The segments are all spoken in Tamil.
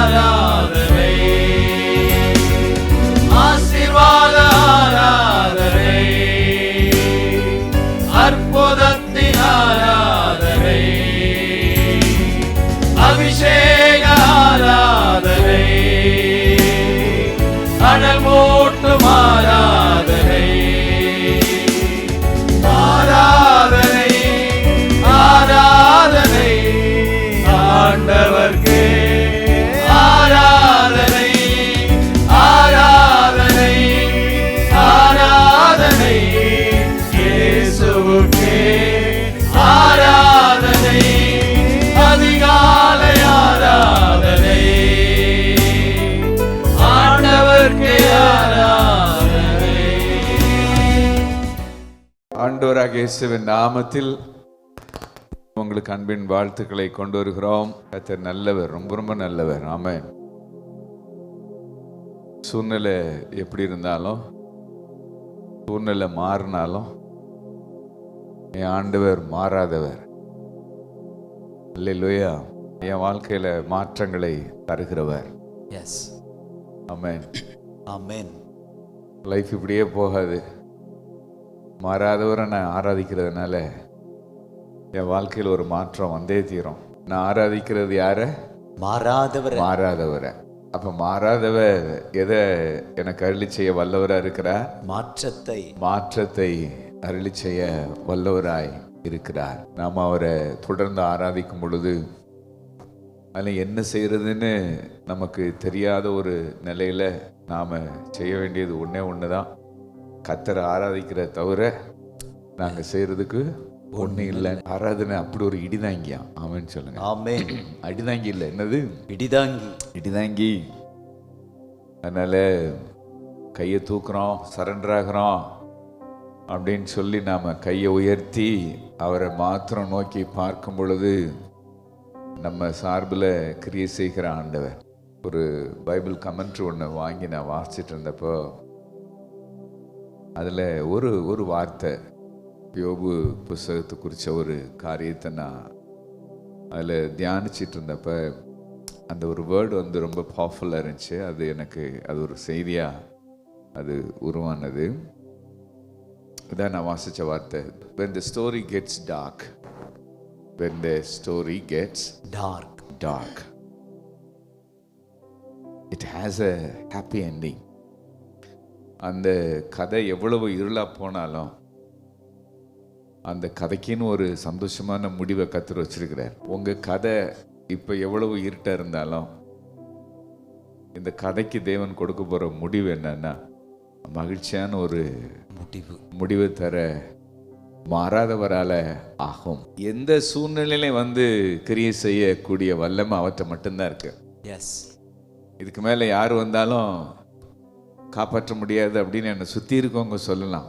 ஆராதனை, ஆசீர்வாத ஆராதனை, அற்புதத்தின் ஆராதனை, அபிஷேக ஆராதனை, அனல் மூட்டும் ஆராதனை, ஆராதனை, ஆராதனை ஆண்டவர்க்கே, ஆராதனை, ஆராதனை, ஆராதனை இயேசுவுக்கே, ஆராதனை, அதிகாலை ஆராதனை, ஆண்டவர்க்கே ஆராதனை. ஆண்டவராகிய இயேசுவின் நாமத்தில் உங்களுக்கு அன்பின் வாழ்த்துக்களை கொண்டு வருகிறோம். கர்த்தர் நல்லவர், ரொம்ப ரொம்ப நல்லவர். ஆமென். சூழ்நிலை எப்படி இருந்தாலும், சூழ்நிலை மாறினாலும் என் ஆண்டவர் மாறாதவர். அல்லேலூயா. என் வாழ்க்கையில மாற்றங்களை தருகிறவர். எஸ். ஆமென். ஆமென். லைஃப் இப்படியே போகாது. மாறாதவரை நான் ஆராதிக்கிறதுனால என் வாழ்க்கையில் ஒரு மாற்றம் வந்தே தீரும். நான் ஆராதிக்கிறது யார? மாறாதவரை. அப்ப மாறாதவர் எதை எனக்கு அருளி செய்ய வல்லவராக இருக்கிறார்? மாற்றத்தை அருளி செய்ய வல்லவராய் இருக்கிறார். நாம் அவரை தொடர்ந்து ஆராதிக்கும் பொழுது அதில் என்ன செய்யறதுன்னு நமக்கு தெரியாத ஒரு நிலையில நாம செய்ய வேண்டியது ஒண்ணு தான். கர்த்தரை ஆராதிக்கிற தவிர நாங்க செய்யறதுக்கு ஒண்ணு இல்லை. ஆராதனை அப்படி ஒரு இடிதாங்கியா. ஆமென் சொல்லுங்க. ஆமென். அடிதாங்கி இல்லை, என்னது? இடிதாங்கி. அதனால கையை தூக்குறோம், சரண்டர் ஆகிறோம் அப்படின்னு சொல்லி நாம கையை உயர்த்தி அவரை மாத்திரம் நோக்கி பார்க்கும் பொழுது நம்ம சார்பில் கிரியை செய்கிற ஆண்டவர். ஒரு பைபிள் கமெண்ட்ரி ஒன்று வாங்கி நான் வாசிச்சுட்டு இருந்தப்போ அதில் ஒரு வார்த்தை, யோபு புஸ்தகத்தை குறித்த ஒரு காரியத்தை நான் அதில் தியானிச்சிட்டு இருந்தப்ப அந்த ஒரு வேர்டு வந்து ரொம்ப பவர்ஃபுல்லாக இருந்துச்சு. அது எனக்கு அது ஒரு செய்தியாக அது உருவானது. இதான் நான் வாசித்த வார்த்தை. When the story gets dark, when the story gets dark, it has a happy ending. அந்த கதை எவ்வளவு இருளா போனாலும் அந்த கதைக்குன்னு ஒரு சந்தோஷமான முடிவை கர்த்தர் வச்சிருக்கிறார். உங்க கதை இப்ப எவ்வளவு இருட்டா இருந்தாலும் இந்த கதைக்கு தேவன் கொடுக்க போற முடிவு என்னன்னா மகிழ்ச்சியான ஒரு முடிவு தர மாறாதவரால ஆகும். எந்த சூழ்நிலையில வந்து கிரியை செய்யக்கூடிய வல்லமை அவற்றை மட்டும்தான் இருக்கு. எஸ். இதுக்கு மேல யார் வந்தாலும் காப்பாற்ற முடியாது அப்படின்னு என்னை சுத்தி இருக்கவங்க சொல்லலாம்.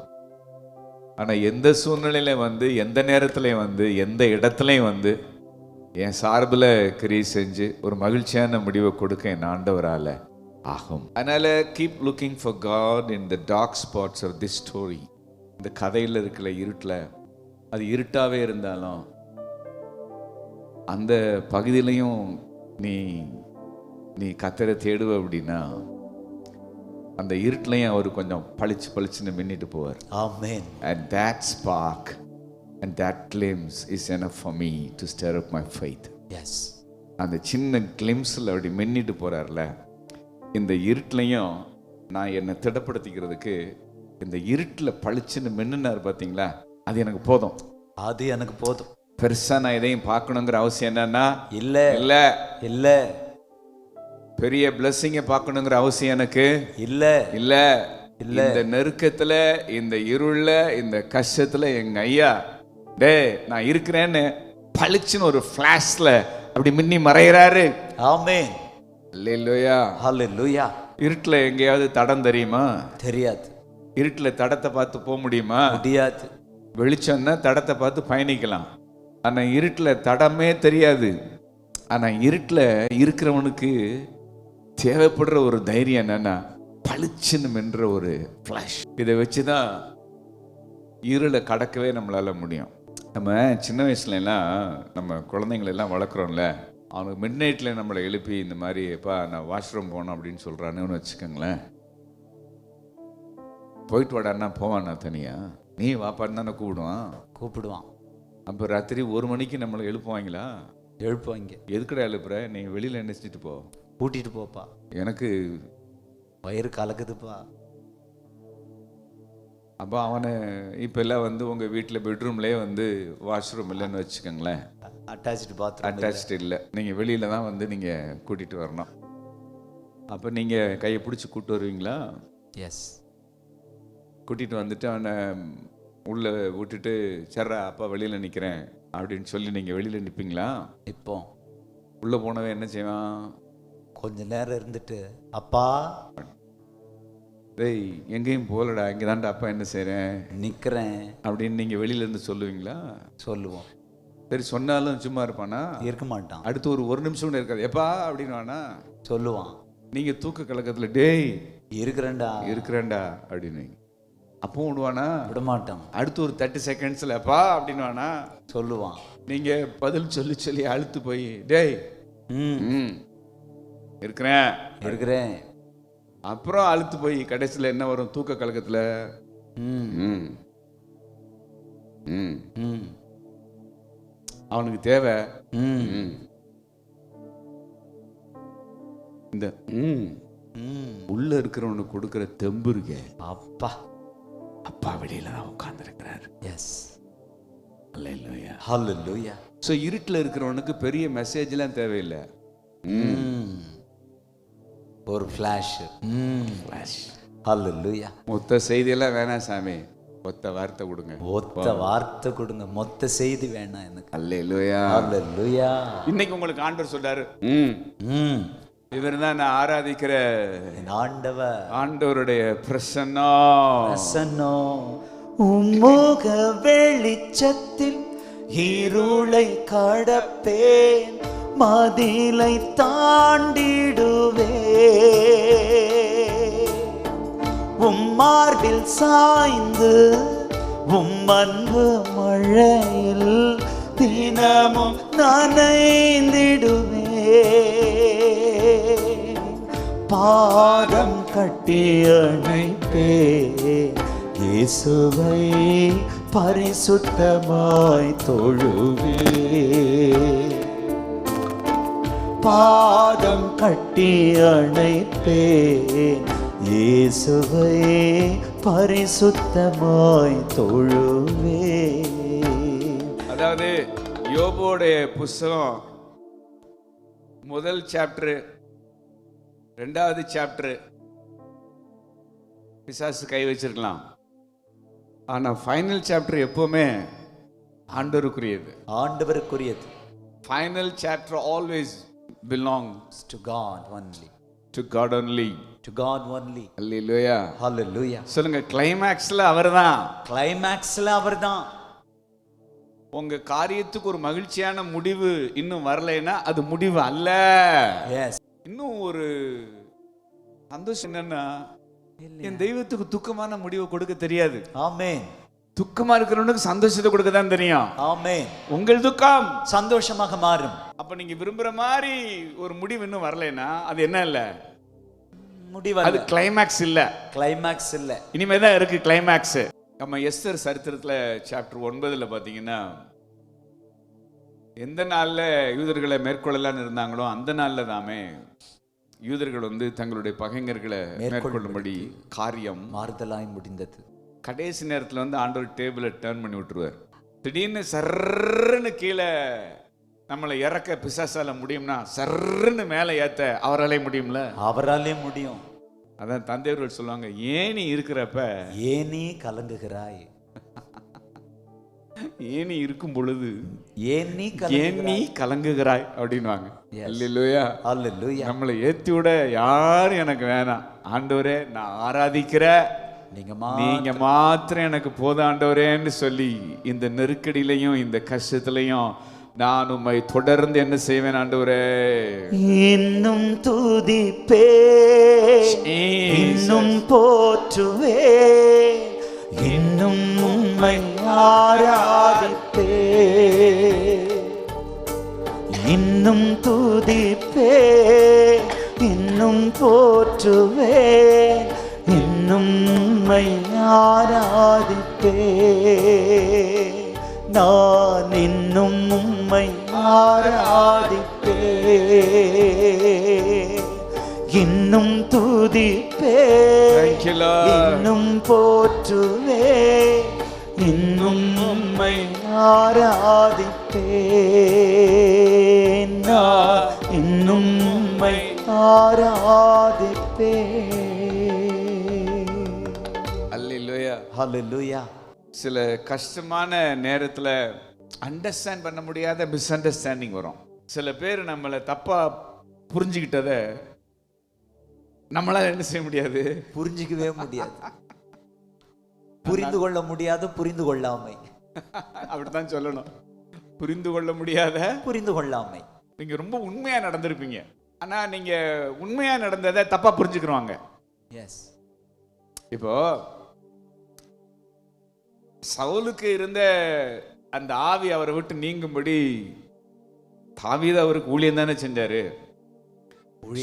ஆனா எந்த சூழ்நிலையில வந்து, எந்த நேரத்திலையும் வந்து, எந்த இடத்துலையும் வந்து என் சார்பில் கிரியை செஞ்சு ஒரு மகிழ்ச்சியான முடிவை கொடுக்க என் ஆண்டவரால ஆகும். அதனால keep looking for God in the dark spots of this story. இந்த கதையில் இருக்கிற இருட்டில், அது இருட்டாவே இருந்தாலும் அந்த பகுதியிலையும் நீ கர்த்தரை தேடுவ அப்படின்னா அந்த இருட்டிலையும் அவர் கொஞ்சம் பளிச்சுன்னு மின்னிட்டு போவார். ஆமென். And that spark and that glimpse is enough for me to stir up my faith. Yes. அந்த சின்ன கிளிம்ஸில் அப்படி மின்னிட்டு போறார்ல, இந்த இருட்டிலையும் நான் என்னை திடப்படுத்திக்கிறதுக்கு இந்த இருட்டில் பளிச்சுன்னு மின்னுனார் பார்த்தீங்களா, அது எனக்கு போதும். பெருசா நான் எதையும் பார்க்கணுங்கிற அவசியம் என்னன்னா இல்ல. பெரிய பிளஸிங்க பார்க்கணுங்கிற அவசியம் எனக்கு இல்ல. இந்த நெருக்கத்துல, இந்த இருள்ல, இந்த கஷ்டத்துல எங்க ஐயா நான் இருக்கிறேன்னு பளிச்சுன்னு ஒரு ஃபிளாஷ்ல அப்படி மின்னி மறைகிறாரு. ஆமென். அல்லேலூயா. ஹல்லேலூயா. இருட்டுல எங்கேயாவது தடம் தெரியுமா? தெரியாது. இருட்டுல தடத்தை பார்த்து போக முடியுமா? முடியாது. வெளிச்சம்னா தடத்தை பார்த்து பயணிக்கலாம். ஆனா இருட்டுல தடமே தெரியாது. ஆனா இருட்டுல இருக்கிறவனுக்கு தேவைப்படுற ஒரு தைரியம் என்னன்னா பளிச்சுன்னு மென்ற ஒரு ஃபிளாஷ். இதை வச்சுதான் இருளை கடக்கவே நம்மளால முடியும். நம்ம சின்ன வயசுல எல்லாம் நம்ம குழந்தைங்களெல்லாம் வளர்க்குறோம்ல, அவனுக்கு மிட் நைட்டில் நம்மளை எழுப்பி இந்த மாதிரி எப்பா நான் வாஷ்ரூம் போனோம் அப்படின்னு சொல்கிறான்னு வச்சுக்கோங்களேன். போயிட்டு வாடான்னா போவானா தனியா? நீ வாப்பான்னு தானே கூப்பிடுவான். அப்போ ராத்திரி 1 மணிக்கு நம்மளை எழுப்புவாங்களா? எழுப்புவாங்க. எதுக்குடா எழுப்புற? நீ வெளியில் நினைச்சிட்டு போ, கூட்டிட்டு போப்பா, எனக்கு வயிறு கலக்குதுப்பா. அப்போ அவனை இப்போ எல்லாம் வந்து உங்கள் வீட்டில் பெட்ரூம்லேயே வந்து வாஷ்ரூம் இல்லைன்னு வச்சுக்கோங்களேன், அட்டாச்சு இல்லை, நீங்கள் வெளியில் தான் வந்து நீங்கள் கூட்டிகிட்டு வரணும். அப்போ நீங்கள் கையை பிடிச்சி கூப்பிட்டு வருவீங்களா? எஸ். கூட்டிகிட்டு வந்துட்டு அவனை உள்ளே விட்டுட்டு சர்ரா அப்பா வெளியில் நிற்கிறேன் அப்படின்னு சொல்லி நீங்கள் வெளியில் நிற்பீங்களா? இப்போ உள்ளே போனவன் என்ன செய்வான்? கொஞ்ச நேரம் இருந்துட்டு அப்பா, டேய் எங்கேயும் போகலடா, இங்கே தான்டா அப்பா என்ன செய்கிறேன் நிற்கிறேன் அப்படின்னு நீங்கள் வெளியிலேருந்து சொல்லுவீங்களா? சொல்லுவோம். சரி, சொன்னாலும் சும்மா இருப்பானா? இருக்க மாட்டான். அடுத்து ஒரு நிமிஷம் கூட இருக்காது. எப்பா அப்படின்னு வானா சொல்லுவான். நீங்கள் தூக்க கலக்கத்தில் டேய் இருக்கிறேன்டா அப்படின்னு அப்போ விடுவானா? விட மாட்டான். அடுத்து ஒரு 30 செகண்ட்ஸில் எப்பா அப்படின்னு வானா சொல்லுவான். நீங்கள் பதில் சொல்லி அழுத்து போய் டேய் இருக்கிறேன் அப்புறம் அழுத்து போய் கடைசியில் என்ன வரும்? தூக்க கலக்கத்தில் அவனுக்கு தேவை இந்த உள்ள இருக்கிறவனுக்கு கொடுக்கிற தெம்பு இருக்க. அப்பா வெளியில தான் உட்கார்ந்துருக்கிறார். எஸ். அல்லேலூயா. ஹல்லேலூயா. ஸோ இருட்டில் இருக்கிறவனுக்கு பெரிய மெசேஜ்லாம் தேவையில்லை. ஒரு ஃப்ளாஷ். ஹல்லேலூயா. மொத்த செய்தியெல்லாம் வேணாம் சாமி, ஒத்த வார்த்தை கொடுங்க. மொத்த செய்தி வேணாம் எனக்கு. அல்லேலூயா. ஹல்லேலூயா. இன்னைக்கு உங்களுக்கு ஆண்டவர் சொல்றாரு, இவர் தான் நான் ஆராதிக்கிற ஆண்டவருடைய பிரசன்னம். உம்முக வெளிச்சத்தில் இருளை கடப்பேன், மதிலை தாண்டிடுவே, உம்மார்பில் சாய்ந்து உம்மன்பு மழையில் தினமும் நனைந்திடுவே, பாதம் கட்டி அணைப்பே, இயேசுவை பரிசுத்தமாய் தொழுவே, பாதம் கட்டி அணைப்பே, இயேசுவை பரிசுத்தமாய் தொழுவே. அதாவது யோபுடைய புஸ்தகம் முதல் சாப்டர், 2வது சாப்டர் பிசாசு கை வச்சிருக்கலாம், ஆனா ஃபைனல் சாப்டர் எப்பவுமே ஆண்டவருக்குரியது. Final chapter always belongs to God only. to God only. to God only. Hallelujah. Hallelujah. சொல்லுங்க, கிளைமாக்ஸ்ல அவர்தான். உங்க காரியத்துக்கு ஒரு மகிழ்ச்சியான முடிவு இன்னும் வரலைன்னா அது முடிவு அல்ல. Yes. இன்னும் ஒரு சந்தோஷம் என்னன்னா, என் தெய்வத்துக்கு துக்கமான முடிவை கொடுக்க தெரியாது. ஆமென். துக்கமா இருக்கிறவனுக்கு சந்தோஷத்தை கொடுக்க தான் தெரியும். ஆமென். உங்கள் துக்கம் சந்தோஷமாக மாறும். அப்ப நீங்க விரும்புற மாதிரி ஒரு முடிவு இன்னும் வரலைன்னா அது என்ன இல்ல? முடிவு. அது கிளைமாக்ஸ் இல்ல. இனிமே தான் இருக்கு கிளைமாக்ஸ். நம்ம எஸ்தர் சரித்திரத்துல சாப்டர் 9ல பாத்தீங்கன்னா, எந்த நாள்ல யூதர்களை மேற்கொள்ளலான்னு இருந்தாங்களோ அந்த நாள்ல தாமே யூதர்கள் வந்து தங்களுடைய பகைஞர்களை மேற்கொள்ளும்படி காரியம் மாறுதலாய் முடிந்தது. கடைசி நேரத்தில் வந்து ஆண்டவர் டேபிளை டர்ன் பண்ணி விட்டுருவார். திடீர்னு சர்ன்னு கீழே நம்மளை இறக்க பிசாசால முடியும்னா சர்ன்னு மேலே ஏத்த அவராலே முடியும்ல? அவராலே முடியும். அதான் தந்தையர்கள் சொல்லுவாங்க, ஏனி இருக்கிறப்ப ஏனி கலங்குகிறாய். ஏனி இருக்கும் பொழுது ஏனி கலங்குகிறாய் அப்படின்வாங்க. அல்லேலூயா. அல்லேலூயா. நம்மளை ஏத்தி விட யாரும் எனக்கு வேணாம், ஆண்டவரே நான் ஆராதிக்கிற நீங்க மாத்திரம் எனக்கு போதும் ஆண்டவரேன்னு சொல்லி இந்த நெருக்கடியிலையும் இந்த கஷ்டத்திலையும் நான் உம்மை தொடர்ந்து என்ன செய்வேன் ஆண்டவரே? இன்னும் துதிப்பே, இன்னும் போற்றுவே, இன்னும் உம்மை ஆராதிப்பே, இன்னும் துதிப்பே, இன்னும் போற்றுவே, இன்னும் உம்மை ஆராதிப்பே. நான் இன்னும் உம்மை ஆராதிப்பே, இன்னும் துதிப்பே, இன்னும் போற்றுவே, இன்னும் உம்மை ஆராதிப்பே. நான் இன்னும் உம்மை ஆராதிப்பே. அல்லேலூயா. ஹல்லேலூயா. சில கஷ்டமான நேரத்தில் அண்டர்ஸ்டாண்ட் பண்ண முடியாத மிஸ் அண்டர்ஸ்டாண்டிங் வரும். சில பேர் நம்மளை தப்பா புரிஞ்சுக்கிட்டத நம்மளால என்ன செய்ய முடியாது, புரிஞ்சிக்கவே முடியாது. புரிந்து கொள்ள முடியாத புரிந்து கொள்ளாமை. அப்படித்தான் சொல்லணும். புரிந்து கொள்ள முடியாத புரிந்து கொள்ளாமை. நீங்க ரொம்ப உண்மையா நடந்திருப்பீங்க, ஆனா நீங்க உண்மையா நடந்ததை தப்பா புரிஞ்சுக்கிறவாங்க. எஸ். இப்போ சவுலுக்கு இருந்த அந்த ஆவி அவரை விட்டு நீங்கும்படி தாவீது அவருக்கு ஊழியம் தானே செஞ்சாரு.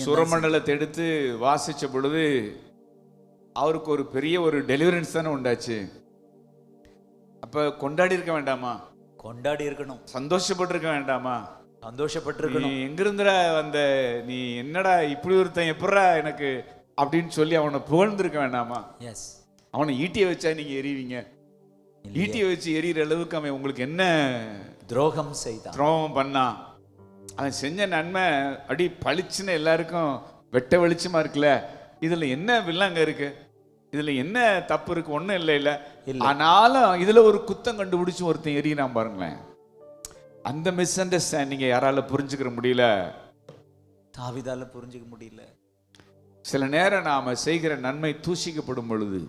சுரமண்டலத்தை எடுத்து வாசிச்ச பொழுது அவருக்கு ஒரு பெரிய ஒரு டெலிவரன்ஸ் தானே உண்டாச்சு. அப்ப கொண்டாடி இருக்க வேண்டாமா? கொண்டாடி இருக்கணும். சந்தோஷப்பட்டிருக்க வேண்டாமா? சந்தோஷப்பட்டிருக்கணும். நீ எங்கிருந்துடா வந்த, நீ என்னடா இப்படி ஒருத்தன் எப்படா எனக்கு அப்படின்னு சொல்லி அவனை புகழ்ந்திருக்க வேண்டாமா? எஸ். அவனை ஈட்டியை வச்சா நீங்க எறிவீங்க. ஈட்டியை வச்சு எறிகிற அளவுக்கு அவன் உங்களுக்கு என்ன துரோகம் செய்தான், துரோகம் பண்ணான். அவன் செஞ்ச நன்மை அடி பளிச்சுன்னு எல்லாருக்கும் வெட்ட வெளிச்சமா இருக்குல்ல. இதுல என்ன வில்லங்க இருக்கு, இதுல என்ன தப்பு இருக்கு? ஒண்ணும் இல்லை இல்ல. ஆனாலும் இதுல ஒரு குத்தம் கண்டுபிடிச்சு ஒருத்தன் எறிகிறான் பாருங்களேன். அந்த மிஸ் அண்டர்ஸ்டாண்டிங்க யாரால புரிஞ்சுக்கிற முடியல? தாவீதால புரிஞ்சுக்க முடியல. சில நேரம் நாம செய்கிற நன்மை தூஷிக்கப்படும் பொழுது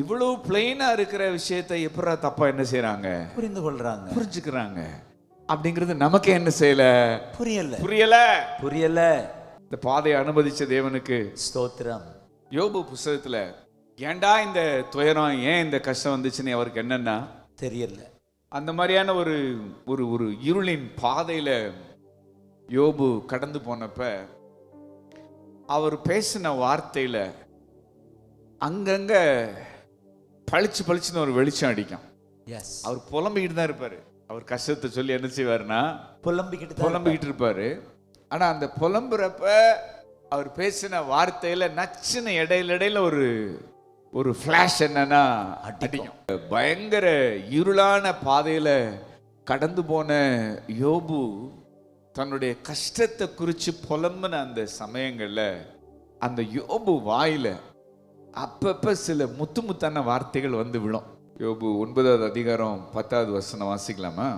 இவ்வளவு பிளைனா இருக்கிற விஷயத்தை எப்படா தப்பா என்ன செய்யறாங்க, புரிந்து கொள்றாங்க, புரிஞ்சுக்கிறாங்க அப்படிங்கிறது நமக்கு என்ன செய்யல, புரியல புரியல புரியல. இந்த பாதையை அனுமதிச்ச தேவனுக்கு ஸ்தோத்திரம். யோபு புஸ்தகத்துல ஏன்டா இந்த துயரம், ஏன் இந்த கஷ்டம் வந்துச்சுன்னு அவருக்கு என்னன்னா தெரியல. அந்த மாதிரியான ஒரு ஒரு ஒரு இருளின் பாதையில யோபு கடந்து போனப்ப அவர் பேசின வார்த்தையில அங்கங்க பளிச்சு பளிச்சுன்னு ஒரு வெளிச்சம் அடிக்கும். எஸ். அவர் புலம்பிக்கிட்டு தான் இருப்பாரு. அவர் கஷ்டத்தை சொல்லி என்ன செய்வாருன்னா புலம்பிக்கிட்டு இருப்பாரு. ஆனா அந்த புலம்புறப்ப அவர் பேசின வார்த்தையில நச்சுன்னு இடையில ஒரு ஒரு ஃபிளாஷ் என்னன்னா அடிக்கும். பயங்கர இருளான பாதையில கடந்து போன யோபு தன்னுடைய கஷ்டத்தை குறித்து புலம்புன அந்த சமயங்கள்ல அந்த யோபு வாயில அப்பப்ப சில முத்து முத்தான வார்த்தைகள் வந்து விழும். யோபு 9வது அதிகாரம் 10வது வசனம் வாசிக்கலாமா?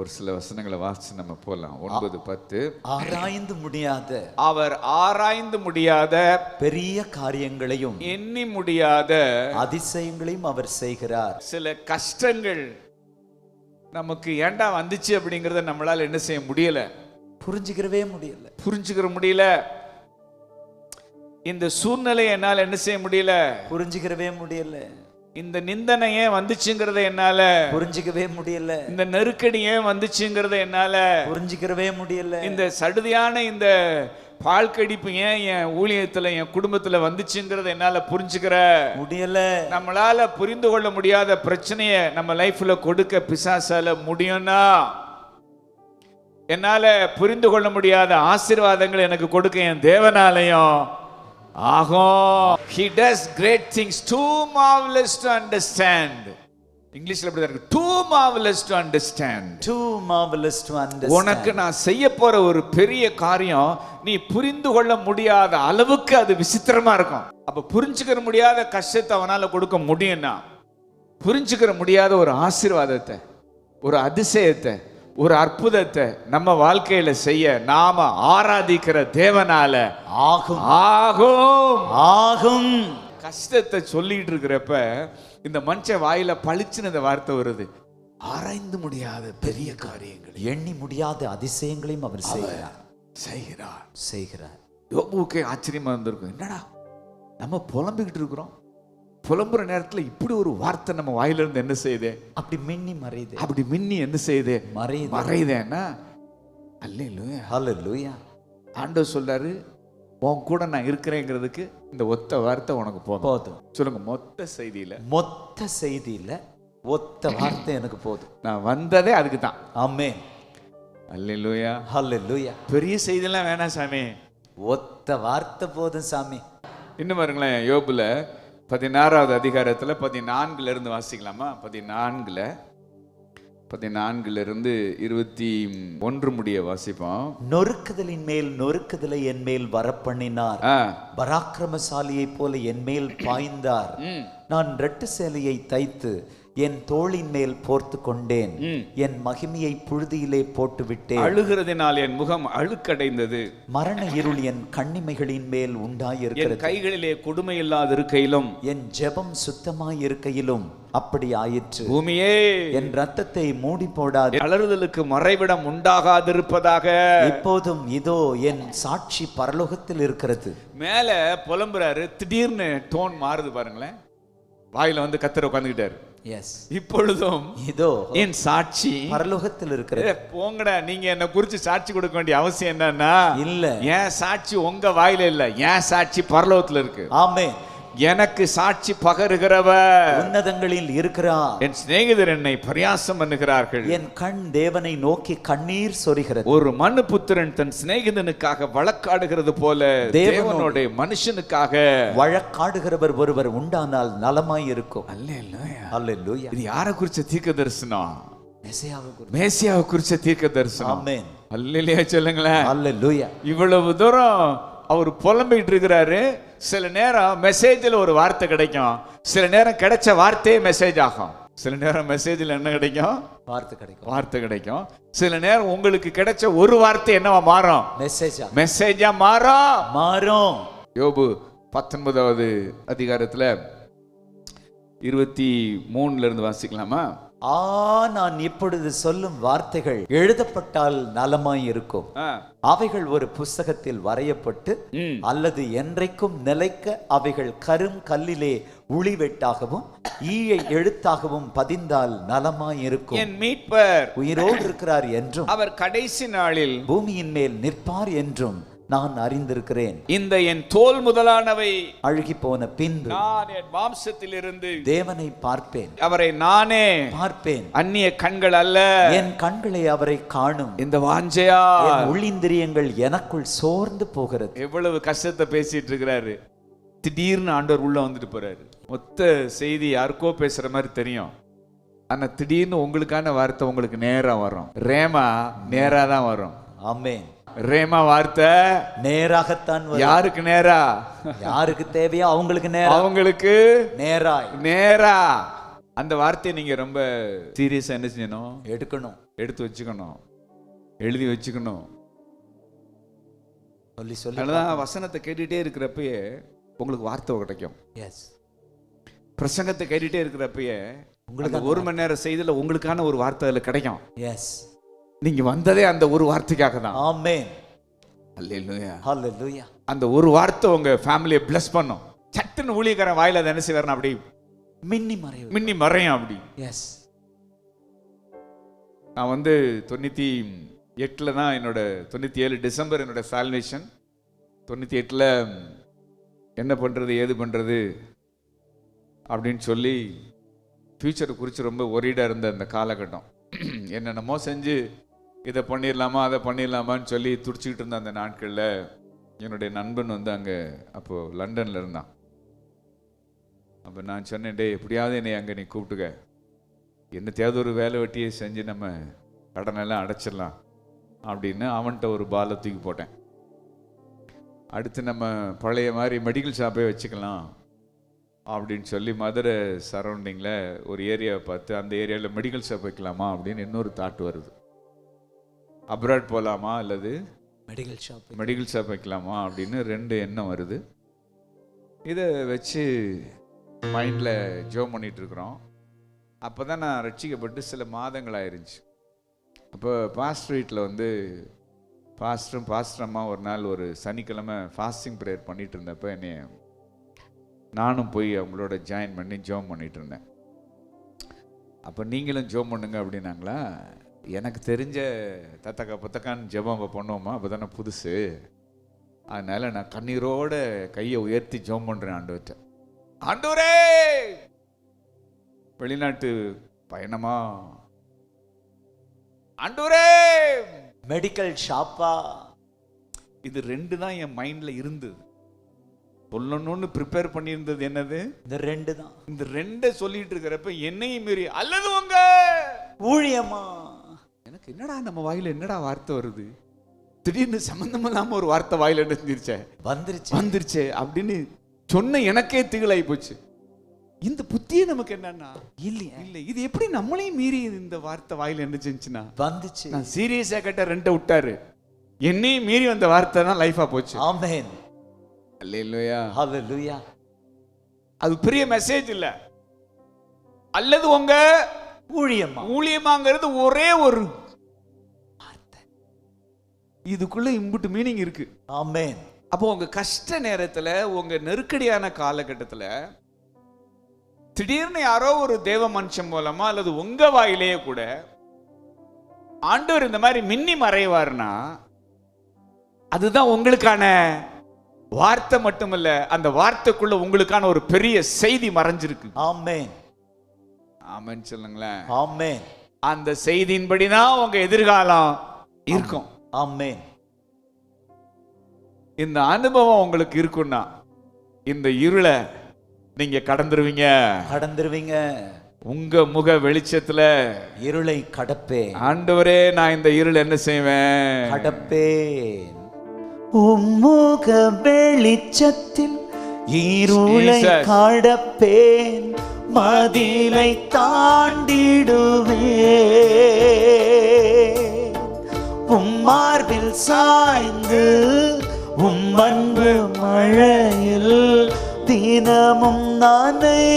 ஒரு சில வசனங்களை வாசிச்சு நம்ம போலாம். 9:10. ஆராய்ந்து முடியாத, அவர் ஆராய்ந்து முடியாத பெரிய காரியங்களையும் எண்ணி முடியாத அதிசயங்களையும் அவர் செய்கிறார். சில கஷ்டங்கள் நமக்கு ஏண்டா வந்துச்சு அப்படிங்கறத நம்மளால என்ன செய்ய முடியல, புரிஞ்சுக்கிற முடியல. இந்த சூழ்நிலை என்னால என்ன செய்ய முடியல, புரிஞ்சுக்கிறவே முடியல. இந்த நிந்தனை ஏன் வந்துச்சுங்கிறத என்னால புரிஞ்சுக்கவே முடியல. இந்த நெருக்கடி ஏன் வந்துச்சுங்கிறத என்னால புரிஞ்சுக்கிறவே முடியல. இந்த சடுதியான இந்த பாழ்கடிப்பு ஏன் என் ஊழியத்துல என் குடும்பத்துல வந்துச்சுங்கிறத என்னால புரிஞ்சுக்கிற முடியல. நம்மளால புரிந்து கொள்ள முடியாத பிரச்சனைய நம்ம லைஃப்ல கொடுக்க பிசாசால முடியும்னா, என்னால புரிந்து கொள்ள முடியாத ஆசீர்வாதங்கள் எனக்கு கொடுக்க என் தேவனாலயம் ஆகும். He does great things too marvelous to understand. இங்கிலீஷ்ல எப்படி இருக்கு? Too marvelous to understand. Too marvelous to understand. உனக்கு நான் செய்ய போற ஒரு பெரிய காரியம் நீ புரிந்து கொள்ள முடியாத அளவுக்கு அது விசித்திரமா இருக்கும். அப்ப புரிஞ்சுக்கிற முடியாத கஷ்டத்தை அவனால கொடுக்க முடியும்னா, புரிஞ்சுக்கிற முடியாத ஒரு ஆசீர்வாதத்தை, ஒரு அதிசயத்தை, ஒரு அற்புதத்தை நம்ம வாழ்க்கையில செய்ய நாம ஆராதிக்கிற தேவனால ஆகும் ஆகும் ஆகும். கஷ்டத்தை சொல்லிட்டு இருக்கிறப்ப இந்த மனுஷ வாயில பளிச்சுன்னு இந்த வார்த்தை வருது, ஆராய்ந்து முடியாத பெரிய காரியங்கள், எண்ணி முடியாத அதிசயங்களையும் அவர் செய்கிறார். யோபுவுக்கே ஆச்சரியமா இருந்திருக்கும். என்னடா நம்ம புலம்பிக்கிட்டு இருக்கிறோம், புலம்புற நேரத்துல இப்படி ஒரு வார்த்தை நம்ம வாயிலிருந்து என்ன செய்யுது? அப்படி மின்னி மறையுது. அப்படி மின்னி என்ன செய்யுது? மறையுது. மறையுதேன்னா அல்லேலூயா. ஹல்லேலூயா. ஆண்டவர் சொல்றாரு, உன் கூட நான் இருக்கிறேங்கிறதுக்கு இந்த ஒத்த வார்த்தை உனக்கு போதும். சொல்லுங்க, மொத்த செய்தியில ஒத்த வார்த்தை எனக்கு போதும். நான் வந்ததே அதுக்கு தான். ஆமென். அல்லேலூயா. ஹல்லேலூயா. பெரிய செய்தியெல்லாம் வேணாம் சாமி, ஒத்த வார்த்தை போதும் சாமி. இன்னும் பாருங்களேன், யோபுல 16வது அதிகாரத்துல 14ல இருந்து வாசிக்கலாமா? 14ல இருந்து 21 முடிய வாசிப்போம். நொறுக்குதலின் மேல் நொறுக்குதலை என் மேல் வரப்பண்ணினார், பராக்கிரமசாலியை போல என் மேல் பாய்ந்தார். நான் ரெட்டு சேலையை தைத்து என் தோளின் மேல் போர்த்து கொண்டேன், என் மகிமையை புழுதியிலே போட்டு விட்டேன். அழுகிறதினால் என் முகம் அழுக்கடைந்தது, மரண இருள் என் கண்ணிமைகளின் மேல் உண்டாயிருக்கிறது. என் கைகளிலே கொடுமை இல்லாதிருக்கையிலும் என் ஜெபம் சுத்தமாயிருக்கையிலும் அப்படி ஆயிற்று. பூமியே, என் ரத்தத்தை மூடி போடாது, அலறுதலுக்கு மறைவிடம் உண்டாகாதிருப்பதாக. இப்போதும் இதோ என் சாட்சி பரலோகத்தில் இருக்கிறது. மேல புலம்புறாரு, திடீர்னு டோன் மாறுது பாருங்களேன். வாயில வந்து கத்தர் உட்கார்ந்துகிட்டாரு. இப்பொழுதும் இதோ என் சாட்சி பரலோகத்தில் இருக்கிறது. போங்கடா, நீங்க என்ன குறிச்சு சாட்சி கொடுக்க வேண்டிய அவசியம் என்னன்னா இல்ல. என் சாட்சி உங்க வாயில இல்ல, என் சாட்சி பரலோகத்தில் இருக்கு. ஆமென். எனக்கு சாட்சி பகருகிறவர் உன்னதங்களில் இருக்கிறார். என் சிநேகிதர் என்னை பரியாசம் பண்ணுகிறார்கள். என் கண் தேவனை நோக்கி கண்ணீர் சொரிகிறது. ஒரு மனு புத்திரன் தன் சிநேகிதனுக்காக வழக்காடுகிறது போல தேவனோட மனுஷனுக்காக வழக்காடுகிறவர் ஒருவர் உண்டானால் நலமாய் இருக்கும். அல்லேலூயா. அல்லேலூயா. இது யாரை குறிச்ச தீர்க்க தரிசனம்? மேசியாவை குறிச்ச தீர்க்க தரிசனம். ஆமென். அல்லேலூயா சொல்லுங்களேன். அல்லேலூயா. இவ்வளவு தூரம் அவர் புலம்பிட்டு இருக்கிறாரு. சில நேரம் மெசேஜில் ஒரு வார்த்தை கிடைக்கும், சில நேரம் கிடைச்ச வார்த்தையே மெசேஜ் ஆகும். சில நேரம் மெசேஜில் என்ன கிடைக்கும்? வார்த்தை கிடைக்கும். சில நேரம் உங்களுக்கு கிடைச்ச ஒரு வார்த்தை என்னவா மாறும்? மெசேஜா மாறும். யோபு 19வது அதிகாரத்துல 23ல இருந்து வாசிக்கலாமா? நான் இப்பொழுது சொல்லும் வார்த்தைகள் எழுதப்பட்டால் நலமாய் இருக்கும். அவைகள் ஒரு புஸ்தகத்தில் வரையப்பட்டு அல்லது என்றைக்கும் நிலைக்க அவைகள் கரும் கல்லிலே உளிவெட்டாகவும் ஈயை எழுத்தாகவும் பதிந்தால் நலமாய் இருக்கும். என் மீட்பர் உயிரோடு இருக்கிறார் என்றும் அவர் கடைசி நாளில் பூமியின் மேல் நிற்பார் என்றும் நான் அறிந்திருக்கிறேன். இந்த என் தோல் முதலானவை அழுகி போன பின்பு நான் என் மாம்சத்தில் இருந்து தேவனை பார்ப்பேன், அவரை நானே பார்ப்பேன். அந்நிய கண்கள் அல்ல, என் கண்களை அவரை காணும். இந்த வாஞ்சையா உள்ளிந்திரியங்கள் எனக்குள் சோர்ந்து போகிறது. எவ்வளவு கஷ்டத்தை பேசிட்டு இருக்கிறாரு. திடீர்னு ஆண்டவர் உள்ள வந்துட்டு போறாரு. மொத்த செய்தி யாருக்கோ பேசுற மாதிரி தெரியும், ஆனா திடீர்னு உங்களுக்கான வார்த்தை உங்களுக்கு நேரா வரும். ரேமா நேரா தான் வரும். ஆமென். ரேமா வார்த்தை நேராகத்தான் வரும். யாருக்கு நேரா? யாருக்கு தேவையோ அவங்களுக்கு நேரா. அவங்களுக்கு நேரா. அந்த வார்த்தையை நீங்க ரொம்ப சீரியஸா என்ன செய்யணும்? எடுத்து வச்சுக்கணும், எழுதி வச்சுக்கணும். சொல்லி வசனத்தை கேட்டுட்டே இருக்கிறப்பயே உங்களுக்கு வார்த்தை கிடைக்கும். பிரசங்கத்தை கேட்டுட்டே இருக்கிறப்பயே உங்களுக்கு 1 மணி நேரம் செய்தில உங்களுக்கான ஒரு வார்த்தை அதுல கிடைக்கும். நீங்க வந்ததே அந்த ஒரு வார்த்தைக்காக தான். ஆமென். அல்லேலூயா. ஹல்லேலூயா. அந்த ஒரு வார்த்தை உங்க ஃபேமிலியை bless பண்ணும். சட்டுன்னு ஊழியக்காரன் வாயில அதை என்ன செய்வார்னா அப்படி மின்னி மறையும் அப்படி. நான் வந்து 98ல தான் என்னோட 97 டிசம்பர் என்னோட சால்வேஷன். 98ல என்ன பண்றது ஏது பண்றது அப்படின்னு சொல்லி ஃபியூச்சரை குறித்து ரொம்ப ஒரீடா இருந்த அந்த காலகட்டம். என்னென்னமோ செஞ்சு இதை பண்ணிடலாமா அதை பண்ணிடலாமான்னு சொல்லி துடிச்சிக்கிட்டு இருந்த அந்த நாட்களில் என்னுடைய நண்பன் வந்து அங்கே அப்போது லண்டனில் இருந்தான். அப்போ நான் சொன்னேன், டே எப்படியாவது என்னை அங்கே நீ கூப்பிட்டுக்க, என்னத்தையாவது ஒரு வேலை வெட்டியை செஞ்சு நம்ம கடனெல்லாம் அடைச்சிடலாம் அப்படின்னு அவன்கிட்ட ஒரு பாலை தூக்கி போட்டேன். அடுத்து நம்ம பழைய மாதிரி மெடிக்கல் ஷாப்பே வச்சுக்கலாம் அப்படின்னு சொல்லி மதுரை சரௌண்டிங்கில் ஒரு ஏரியாவை பார்த்து அந்த ஏரியாவில் மெடிக்கல் ஷாப் வைக்கலாமா அப்படின்னு இன்னொரு தாட் வருது. அப்ராட் போகலாமா அல்லது மெடிக்கல் ஷாப் வைக்கலாமா அப்படின்னு 2 எண்ணம் வருது. இதை வச்சு மைண்டில் ஜோம் பண்ணிட்டு இருக்கிறோம். அப்போ தான் நான் ரட்சிக்கப்பட்டு சில மாதங்கள் ஆயிருந்துச்சு. அப்போ பாஸ்டர் வீட்டில் வந்து பாஸ்டர் அம்மா ஒரு நாள் ஒரு சனிக்கிழமை ஃபாஸ்டிங் ப்ரேயர் பண்ணிட்டு இருந்தப்போ என்னைய நானும் போய் அவங்களோட ஜாயின் பண்ணி ஜோம் பண்ணிட்டு இருந்தேன். அப்போ நீங்களும் ஜோம் பண்ணுங்க அப்படின்னாங்களா. எனக்கு தெரிஞ்ச தத்தக்கா புத்தக்கான்னு ஜெபம் பண்ணுவோமா, அப்போ தானே புதுசு. அதனால நான் கண்ணீரோட கையை உயர்த்தி ஜோம் பண்ணுறேன் ஆண்டவர்கிட்ட. ஆண்டவரே, வெளிநாட்டு பயணமா, ஆண்டவரே மெடிக்கல் ஷாப்பா, இது ரெண்டு தான் என் மைண்ட்ல இருந்தது. சொல்லணும்னு ப்ரிப்பேர் பண்ணியிருந்தது என்னது, இந்த ரெண்டு தான். இந்த ரெண்டை சொல்லிட்டு இருக்கிறப்ப என்னையும் மீறி அல்லது உங்க ஊழியமா. எனக்கு என்னடா நம்ம வாயில என்னடா வார்த்தை வருது, திடீர்னு சம்பந்தம் இல்லாம ஒரு வார்த்தை வாயில வந்துருச்சே அப்படின்னு சொன்ன எனக்கே திகழாய் போச்சு. இந்த புத்தியே நமக்கு என்னன்னா இல்ல இது எப்படி நம்மளையும் மீறி இந்த வார்த்தை வாயில என்ன செஞ்சுன்னா வந்துச்சு. நான் சீரியஸா கேட்ட ரெண்டை விட்டாரு, என்னையும் மீறி வந்த வார்த்தை தான் லைஃபா போச்சு. ஆமென். அல்லேலூயா, ஹல்லேலூயா. அது பெரிய மெசேஜ் இல்ல. அல்லது உங்க ஊழியமாங்கிறது ஒரே ஒரு வார்த்தை, இதுக்குள்ள இம்புட்டு மீனிங் இருக்கு. ஆமென். அப்போ உங்க கஷ்ட நேரத்துல, உங்க நெருக்கடியான காலகட்டத்துல திடீர்னு யாரோ ஒரு தேவ மனுஷன் மூலமா அல்லது உங்க வாயிலேயே கூட ஆண்டவர் இந்த மாதிரி மின்னி மறைவார்னா அதுதான் உங்களுக்கான வார்த்தை மட்டுமல்ல, அந்த வார்த்தைக்குள்ள உங்களுக்கான ஒரு பெரிய செய்தி மறைஞ்சிருக்கு. ஆமென். ஆமென் சொல்லுங்களேன். ஆமென். அந்த செய்தியின்படிதான் உங்க எதிர்காலம் இருக்கும். ஆமென். இந்த அனுபவம் உங்களுக்கு இருக்குன்னா இந்த இருளை நீங்க கடந்துருவீங்க. உங்க முக வெளிச்சத்துல இருளை கடப்பேன். ஆண்டவரே, நான் இந்த இருள் என்ன செய்வேன், கடப்பேன். உம்முக வெளிச்சத்தில் இருளை கடப்பேன், மதிலை தாண்டிடுவேன். உம்மார்பில் சாய்ந்து உம் அன்பு மழையில் தினமும் நனைந்திடுவேன்.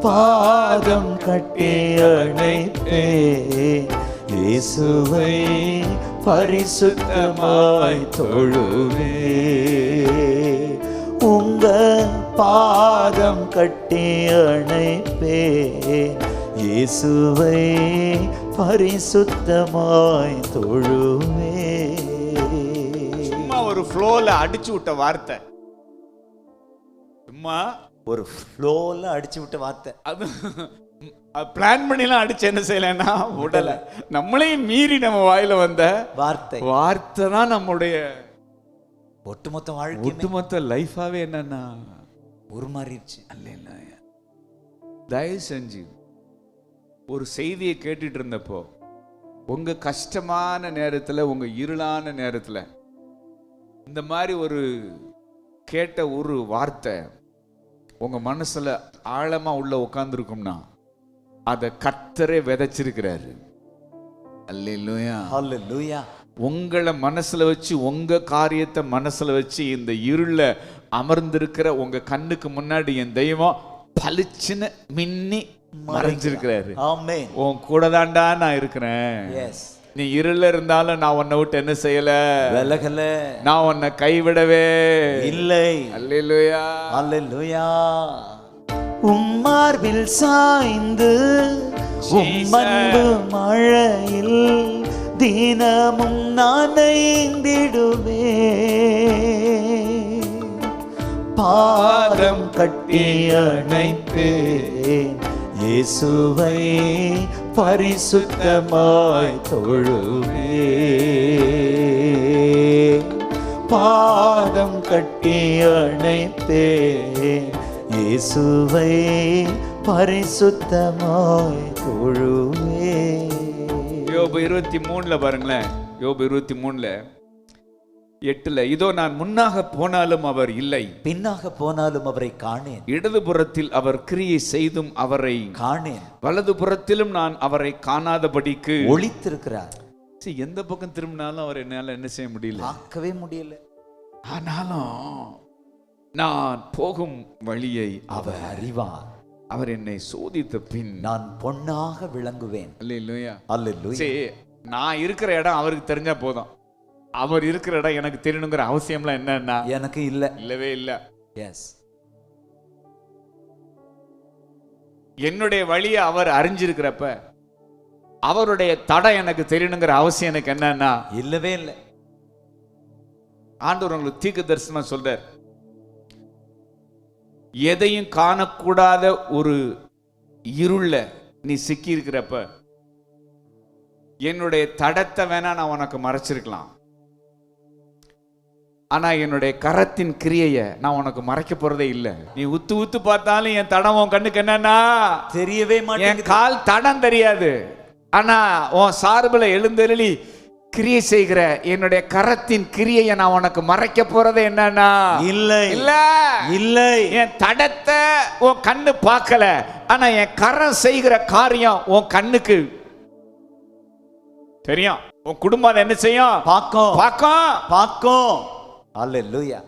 பாதம் கட்டி அணைப்பேன், இயேசுவை பரிசுத்தமாய் தொழுவேன். உங்க பாதம் கட்டி அணைப்பேன், இயேசுவை பரிசுத்தமாய் தொழுவேன். சும்மா ஒரு ஃப்ளோல அடிச்சு விட்ட வார்த்தை, சும்மா ஒரு ஃப்ளோல அடிச்சு விட்ட வார்த்தை. அது பிளான் பண்ணிலாம் அடிச்சு என்ன செய்யலன்னா உடல, நம்மளையும் மீறி நம்ம வாயில வந்த வார்த்தை தான் நம்முடைய ஒட்டுமொத்த லைஃபாவே என்னன்னா உருமாறிடுச்சு. அல்லேலூயா. தயவு செஞ்சு ஒரு செய்தியை கேட்டுட்டு இருந்தப்போ உங்க கஷ்டமான நேரத்துல, உங்க இருளான நேரத்துல இந்த மாதிரி ஒரு கேட்ட ஒரு வார்த்தை உங்க மனசுல ஆழமா உள்ள உட்கார்ந்துருக்கும்னா அதை கர்த்தரே விதைச்சிருக்கிறாரு. அல்லேலூயா, ஹல்லேலூயா. உங்களை மனசுல வச்சு, உங்க காரியத்தை மனசுல வச்சு இந்த இருள அமர்ந்திருக்கிற உங்க கண்ணுக்கு முன்னாடி என் தெய்வம் பளிச்சுன்னு மின்னி மறைஞ்சிருக்கிறாரு. ஆமென். உன் கூட தான்டா நான் இருக்கிறேன். எஸ். நீ இருள இருந்தாலும் நான் உன்னை விட்டு என்ன செய்யல, விலகல. நான் உன்னை கைவிடவே இல்லை. அல்லேலூயா, அல்லேலூயா. உம்மார்பில் சாய்ந்து உம்மன்பு மழையில் தினமும் நனைந்திடுவேன். பாதம் கட்டி அணைப்பேன், இயேசுவை பரிசுத்தமாய் தொழுவேன். பாதம் கட்டி அணைப்பேன், இயேசுவை பரிசுத்தமாய் தொழுவேன். யோபு 23 பாருங்களேன். யோபு 23 8 இதோ நான் முன்னாக போனாலும் அவர் இல்லை, பின்னாக போனாலும் அவரை காணேன். இடதுபுறத்தில் அவர் கிரியை செய்தும் அவரை காணேன், வலதுபுறத்திலும் நான் அவரை காணாதபடிக்கு ஒளித்திருக்கிறார். எந்த பக்கம் திரும்பினாலும் அவர் என்னால என்ன செய்ய முடியல, பார்க்கவே முடியல. ஆனாலும் நான் போகும் வழியை அவர் அறிவார். அவர் என்னை சோதித்த பின் நான் பொன்னாக விளங்குவேன். அல்லேலூயா, அல்லேலூயா. நான் இருக்கிற இடம் அவருக்கு தெரிஞ்சா போதும், அவர் இருக்கிற இடம் எனக்கு தெரியணுங்கிற அவசியம்லாம் என்னன்னா எனக்கு இல்ல. இல்லவே இல்ல. எஸ். என்னுடைய வழியை அவர் அறிஞ்சிருக்கிறப்ப அவருடைய தடம் எனக்கு தெரியணுங்கிற அவசியம் எனக்கு என்னன்னா இல்லவே இல்லை. ஆண்டவர் உங்களுக்கு தீர்க்க தரிசனமா சொல்றார், எதையும் காணக்கூடாத ஒரு இருள நீ சிக்கி இருக்கிறப்ப என்னுடைய தடத்தை வேணா நான் உனக்கு மறைச்சிருக்கலாம், ஆனா என்னுடைய கரத்தின் கிரியைய நான் உனக்கு மறைக்க போறதே இல்லை. நீ உத்து உத்து பார்த்தாலும் என் தடம் உன் கண்ணுக்கு என்னன்னா தெரியவே மாட்டேங்குது. என் கால் தடம் தெரியாது, ஆனா உன் சார்பில் எழுந்தருளி கிரியை செய்கிற என்னுடைய கரத்தின் கிரியையை நான் உனக்கு மறைக்க போறதே என்னன்னா இல்லை இல்ல இல்லை. என் தடத்தை உன் கண்ணு பார்க்கல, ஆனா என் கரம் செய்கிற காரியம் உன் கண்ணுக்கு தெரியும். உன் குடும்பம் அதை என்ன செய்யும்? பார்க்கும் பார்க்கும் பார்க்கும். ஹல்லேலூயா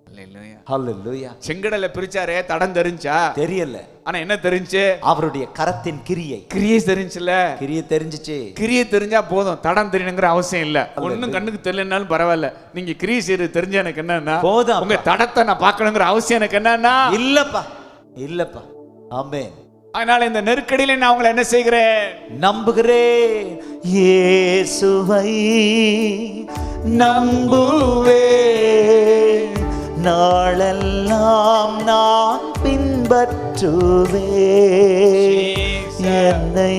ஹல்லேலூயா ஹல்லேலூயா. செங்கடலை பிரிச்சாரே, தடம் தெரிஞ்சா? தெரியல. ஆனா என்ன தெரிஞ்சு? அவருடைய கரத்தின் கிரியை. கிரியை தெரிஞ்சுல. கிரியை தெரிஞ்சுச்சு. கிரியை தெரிஞ்சா போதும், தடம் தெரியணுங்கிற அவசியம் இல்ல. ஒன்னும் கண்ணுக்கு தெரியலனாலும் பரவாயில்ல, நீங்க கிரியை செய்யறது தெரிஞ்ச எனக்கு என்னன்னா போதும். உங்க தடத்தை நான் பார்க்கணுங்கிற அவசியம் எனக்கு என்னன்னா இல்லப்பா இல்லப்பா. ஆமென். அதனால இந்த நெருக்கடியில நான் உங்களை என்ன செய்கிறேன்? நம்புகிறேன். இயேசுவை நம்புவேன், நாளெல்லாம் நான் பின்பற்றுவேன். என்னை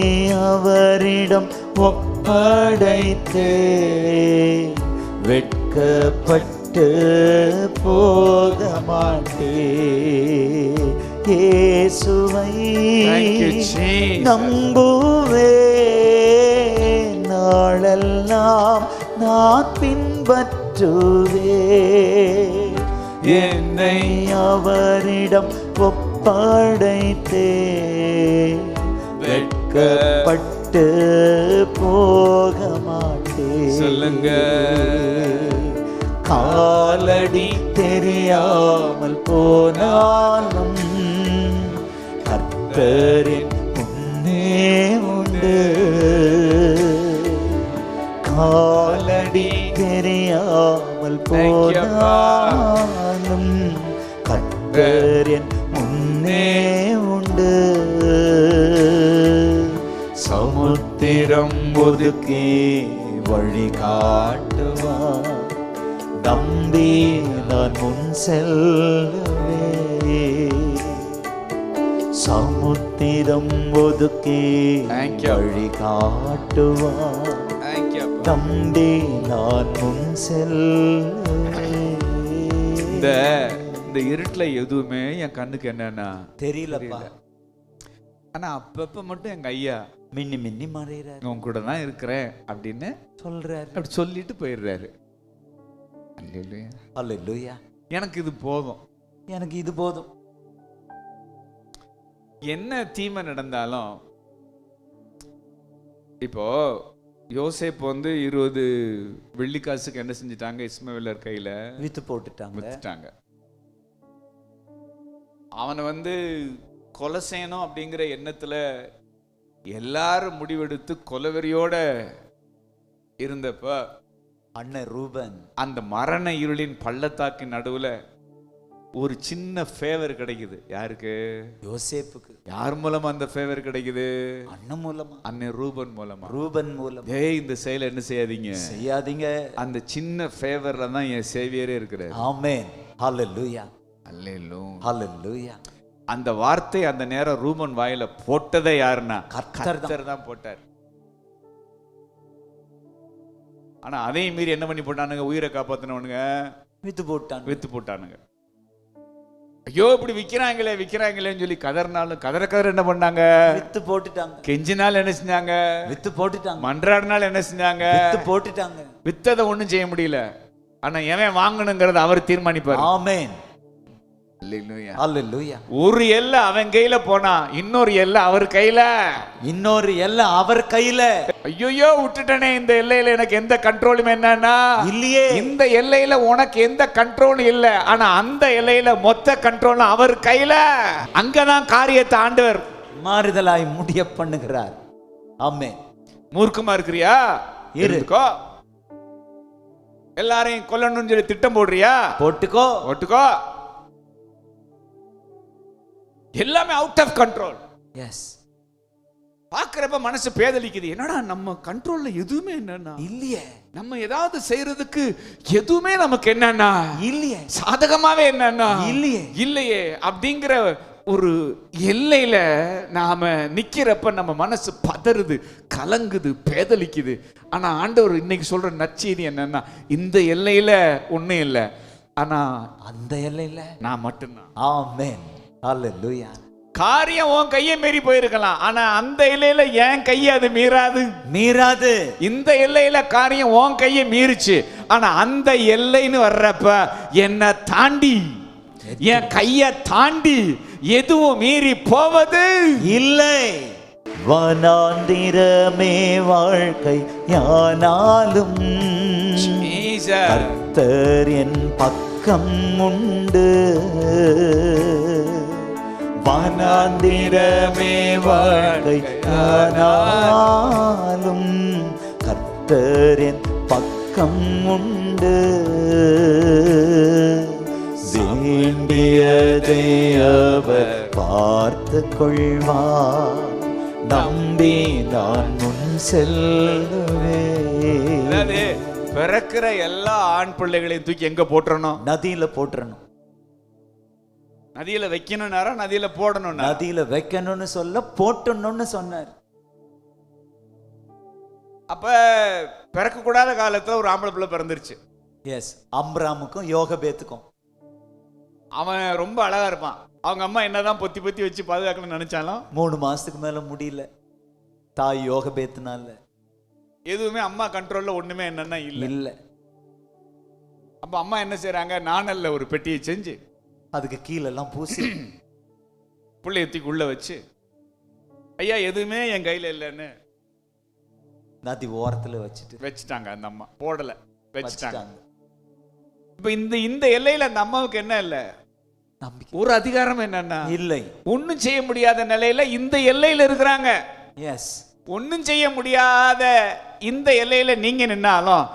அவரிடம் ஒப்படைத்தே வெட்கப்பட்டு போக மாட்டேன். இயேசுவை நம்புவேன், நாளெல்லாம் நான் பின்பற்றுவேன். என்னை அவரிடம் ஒப்படைத்தே வெட்கப்பட்டு போக மாட்டேன். சொல்லுங்க. காலடி தெரியாமல் போனாலும் கர்த்தரின் முன்னே உண்டு. காலடி தெரியாமல் போனாலும் கர்த்தரின் முன்னே உண்டு. சமுத்திரம் ஒதுக்கி வழி காட்டுவார், நம்பி நான் முன் செல்லுவே. சமுத்திரம் ஒதுக்கி வழி காட்டுவார், நம்பி நான் முன் செல்லுவே. இந்த இருட்டுல எதுவுமே என் கண்ணுக்கு என்னன்னா தெரியலப்பா. ஆனா அப்பப்ப மட்டும் எங்க ஐயா மின்னி மின்னி மறைகிறார். உன் கூட தான் இருக்கிறேன் அப்படின்னு சொல்றாரு. அப்படி சொல்லிட்டு போயிடுறாரு. அல்லேலூயா அல்லேலூயா. எனக்கு இது போதும், எனக்கு இது போதும். என்ன தீமை நடந்தாலும். இப்போ யோசேப்பு 20 வெள்ளிக்காசுக்கு என்ன செஞ்சிட்டாங்க? இஸ்மவேலர் கையில வித்து போட்டுட்டாங்க. அவனை கொலை செய்யணும் அப்படிங்கிற எண்ணத்துல எல்லாரும் முடிவெடுத்து கொலவெறியோட இருந்தப்ப அண்ணன் ரூபன் அந்த மரண இருளின் பள்ளத்தாக்கின் நடுவுல ஒரு சின்ன ஃபேவர் கிடைக்குது. யாருக்கு? யோசேப்புக்கு. யார் மூலமா அந்த ஃபேவர் கிடைக்குது? அண்ணன் மூலமா, அண்ணன் ரூபன் மூலமா. ரூபன் மூலம். இந்த செயலை என்ன செய்யாதீங்க. அந்த சின்ன ஃபேவர்ல தான் என் சேவியரே இருக்கிறார். ஆமென். ஹல்லேலூயா ஹல்லேலூயா ஹல்லேலூயா. அந்த வார்த்தை அந்த நேரம் ரூபன் வாயில போட்டதே யாருன்னா கர்த்தர் தான் போட்டார். ஆனா அதையும் மீறி என்ன பண்ணி போட்டானுங்க? உயிரை காப்பாத்தினவனுங்க வித்து போட்டானுங்க. ஐயோ இப்படி விக்கிறாங்களேன்னு சொல்லி கதற என்ன பண்ணாங்க? வித்து போட்டுட்டாங்க. கெஞ்சினால என்ன செஞ்சாங்க? வித்து போட்டுட்டாங்க. மன்றாடினால என்ன செஞ்சாங்க? வித்து போட்டுட்டாங்க. வித்ததை ஒண்ணும் செய்ய முடியல. ஆனா எவன் வாங்கணுங்கிறத அவர் தீர்மானிப்பார். ஆமென். அல்லேலூயா அல்லேலூயா. ஒரு எல்லை அவன் கையில போனா இன்னொரு எல்லை அவர் கையில. ஐயோ விட்டுட்டனே, இந்த எல்லையில எனக்கு எந்த கண்ட்ரோலும் என்னன்னா இல்லையே. இந்த எல்லையில உனக்கு எந்த கண்ட்ரோலும் இல்ல, ஆனா அந்த எல்லையில மொத்த கண்ட்ரோலும் அவர் கையில. அங்கதான் காரியத்தை ஆண்டவர் மாறுதலாய் முடிய பண்ணுகிறார். ஆமென். மூர்க்கமா இருக்கிறியா? இருக்கோ எல்லாரையும் கொல்லணும்னு சொல்லி திட்டம் போடுறியா? போட்டுக்கோ. போட்டுக்கோ. எல்லாமே அவுட் ஆஃப் கண்ட்ரோல். எஸ். பாக்குறப்ப மனசு பேதலிக்குது. என்னடா நம்ம கண்ட்ரோல்ல எதுவுமே என்னன்னா இல்லையே. நம்ம ஏதாவது செய்யறதுக்கு எதுவுமே நமக்கு என்னன்னா இல்லையே. சாதகமாவே என்னன்னா இல்லையே. இல்லையே அப்படிங்கிற ஒரு எல்லையில நாம நிக்கிறப்ப நம்ம மனசு பதறுது, கலங்குது, பேதலிக்குது. ஆனா ஆண்டவர் இன்னைக்கு சொல்ற நற்செய்தி என்னன்னா, இந்த எல்லையில ஒண்ணும் இல்லை, ஆனா அந்த எல்லையில நான் மட்டும்தான். ஆமென். ஹல்லேலூயா. காரியம் உன் கையை மீறி போயிருக்கலாம், ஆனா அந்த எல்லையில என் கையை அது மீறாது. மீறாது. இந்த எல்லையில காரியம் உன் கையை மீறிச்சு, ஆனா அந்த எல்லைன்னு வர்றப்ப என்னை தாண்டி, என் கையை தாண்டி எதுவும் மீறி போவது இல்லை. வனாந்திரமே வாழ்க்கை யானாலும் கர்த்தர் என் பக்கம் உண்டு. வனாந்திரமே வாழ்க்கை யானாலும் கர்த்தர் என் பக்கம் உண்டு. வேண்டியதை அவர் பார்த்து கொள்வார், நம்பி நான் முன் செல்லுவேன். பிறக்கிற எல்லா ஆண் பிள்ளைகளையும் தூக்கி எங்க போட்டுறணும்? நதியில போட்டுறணும். நதியில வைக்கணும்னாரா நதியில போடணும்? நதியில வைக்கணும்னு சொல்ல போட்டணும்னு சொன்னார். அப்ப பிறக்க கூடாத காலத்துல ஒரு ஆம்பளை பிள்ளை பிறந்துருச்சு. எஸ். அம்ராமுக்கும் யோகபேத்துக்கும். அவன் ரொம்ப அழகா இருப்பான். அவங்க அம்மா என்னதான் பொத்தி பொத்தி வச்சு பாதுகாக்கணும்னு நினைச்சாலும் 3 மாசத்துக்கு மேல முடியல. தாய் யோகபேத்துனால எதுவுமே அம்மா கண்ட்ரோல்ல ஒண்ணுமே என்னன்னா இல்ல. அப்ப அம்மா என்ன செய்யறாங்க, நாணல்ல ஒரு பெட்டியை செஞ்சு அதுக்கு கீழெல்லாம் பூசி புள்ளைய தூக்கி உள்ள வச்சு, ஐயா எதுவுமே என் கையில இல்லைன்னு நதி ஓரத்துல வச்சுட்டாங்க. அந்த அம்மா போடல, வச்சுட்டாங்க. இப்ப இந்த எல்லையில அந்த அம்மாவுக்கு என்ன இல்ல? நம்பிக்கை. ஒரு அதிகாரம் என்னன்னா இல்லை. ஒன்னும் செய்ய முடியாத நிலையில இந்த எல்லையில இருக்கிறாங்க. எஸ். ஒன்னும் செய்ய முடியாத இந்த எல்லையில நீங்க நின்னாலும்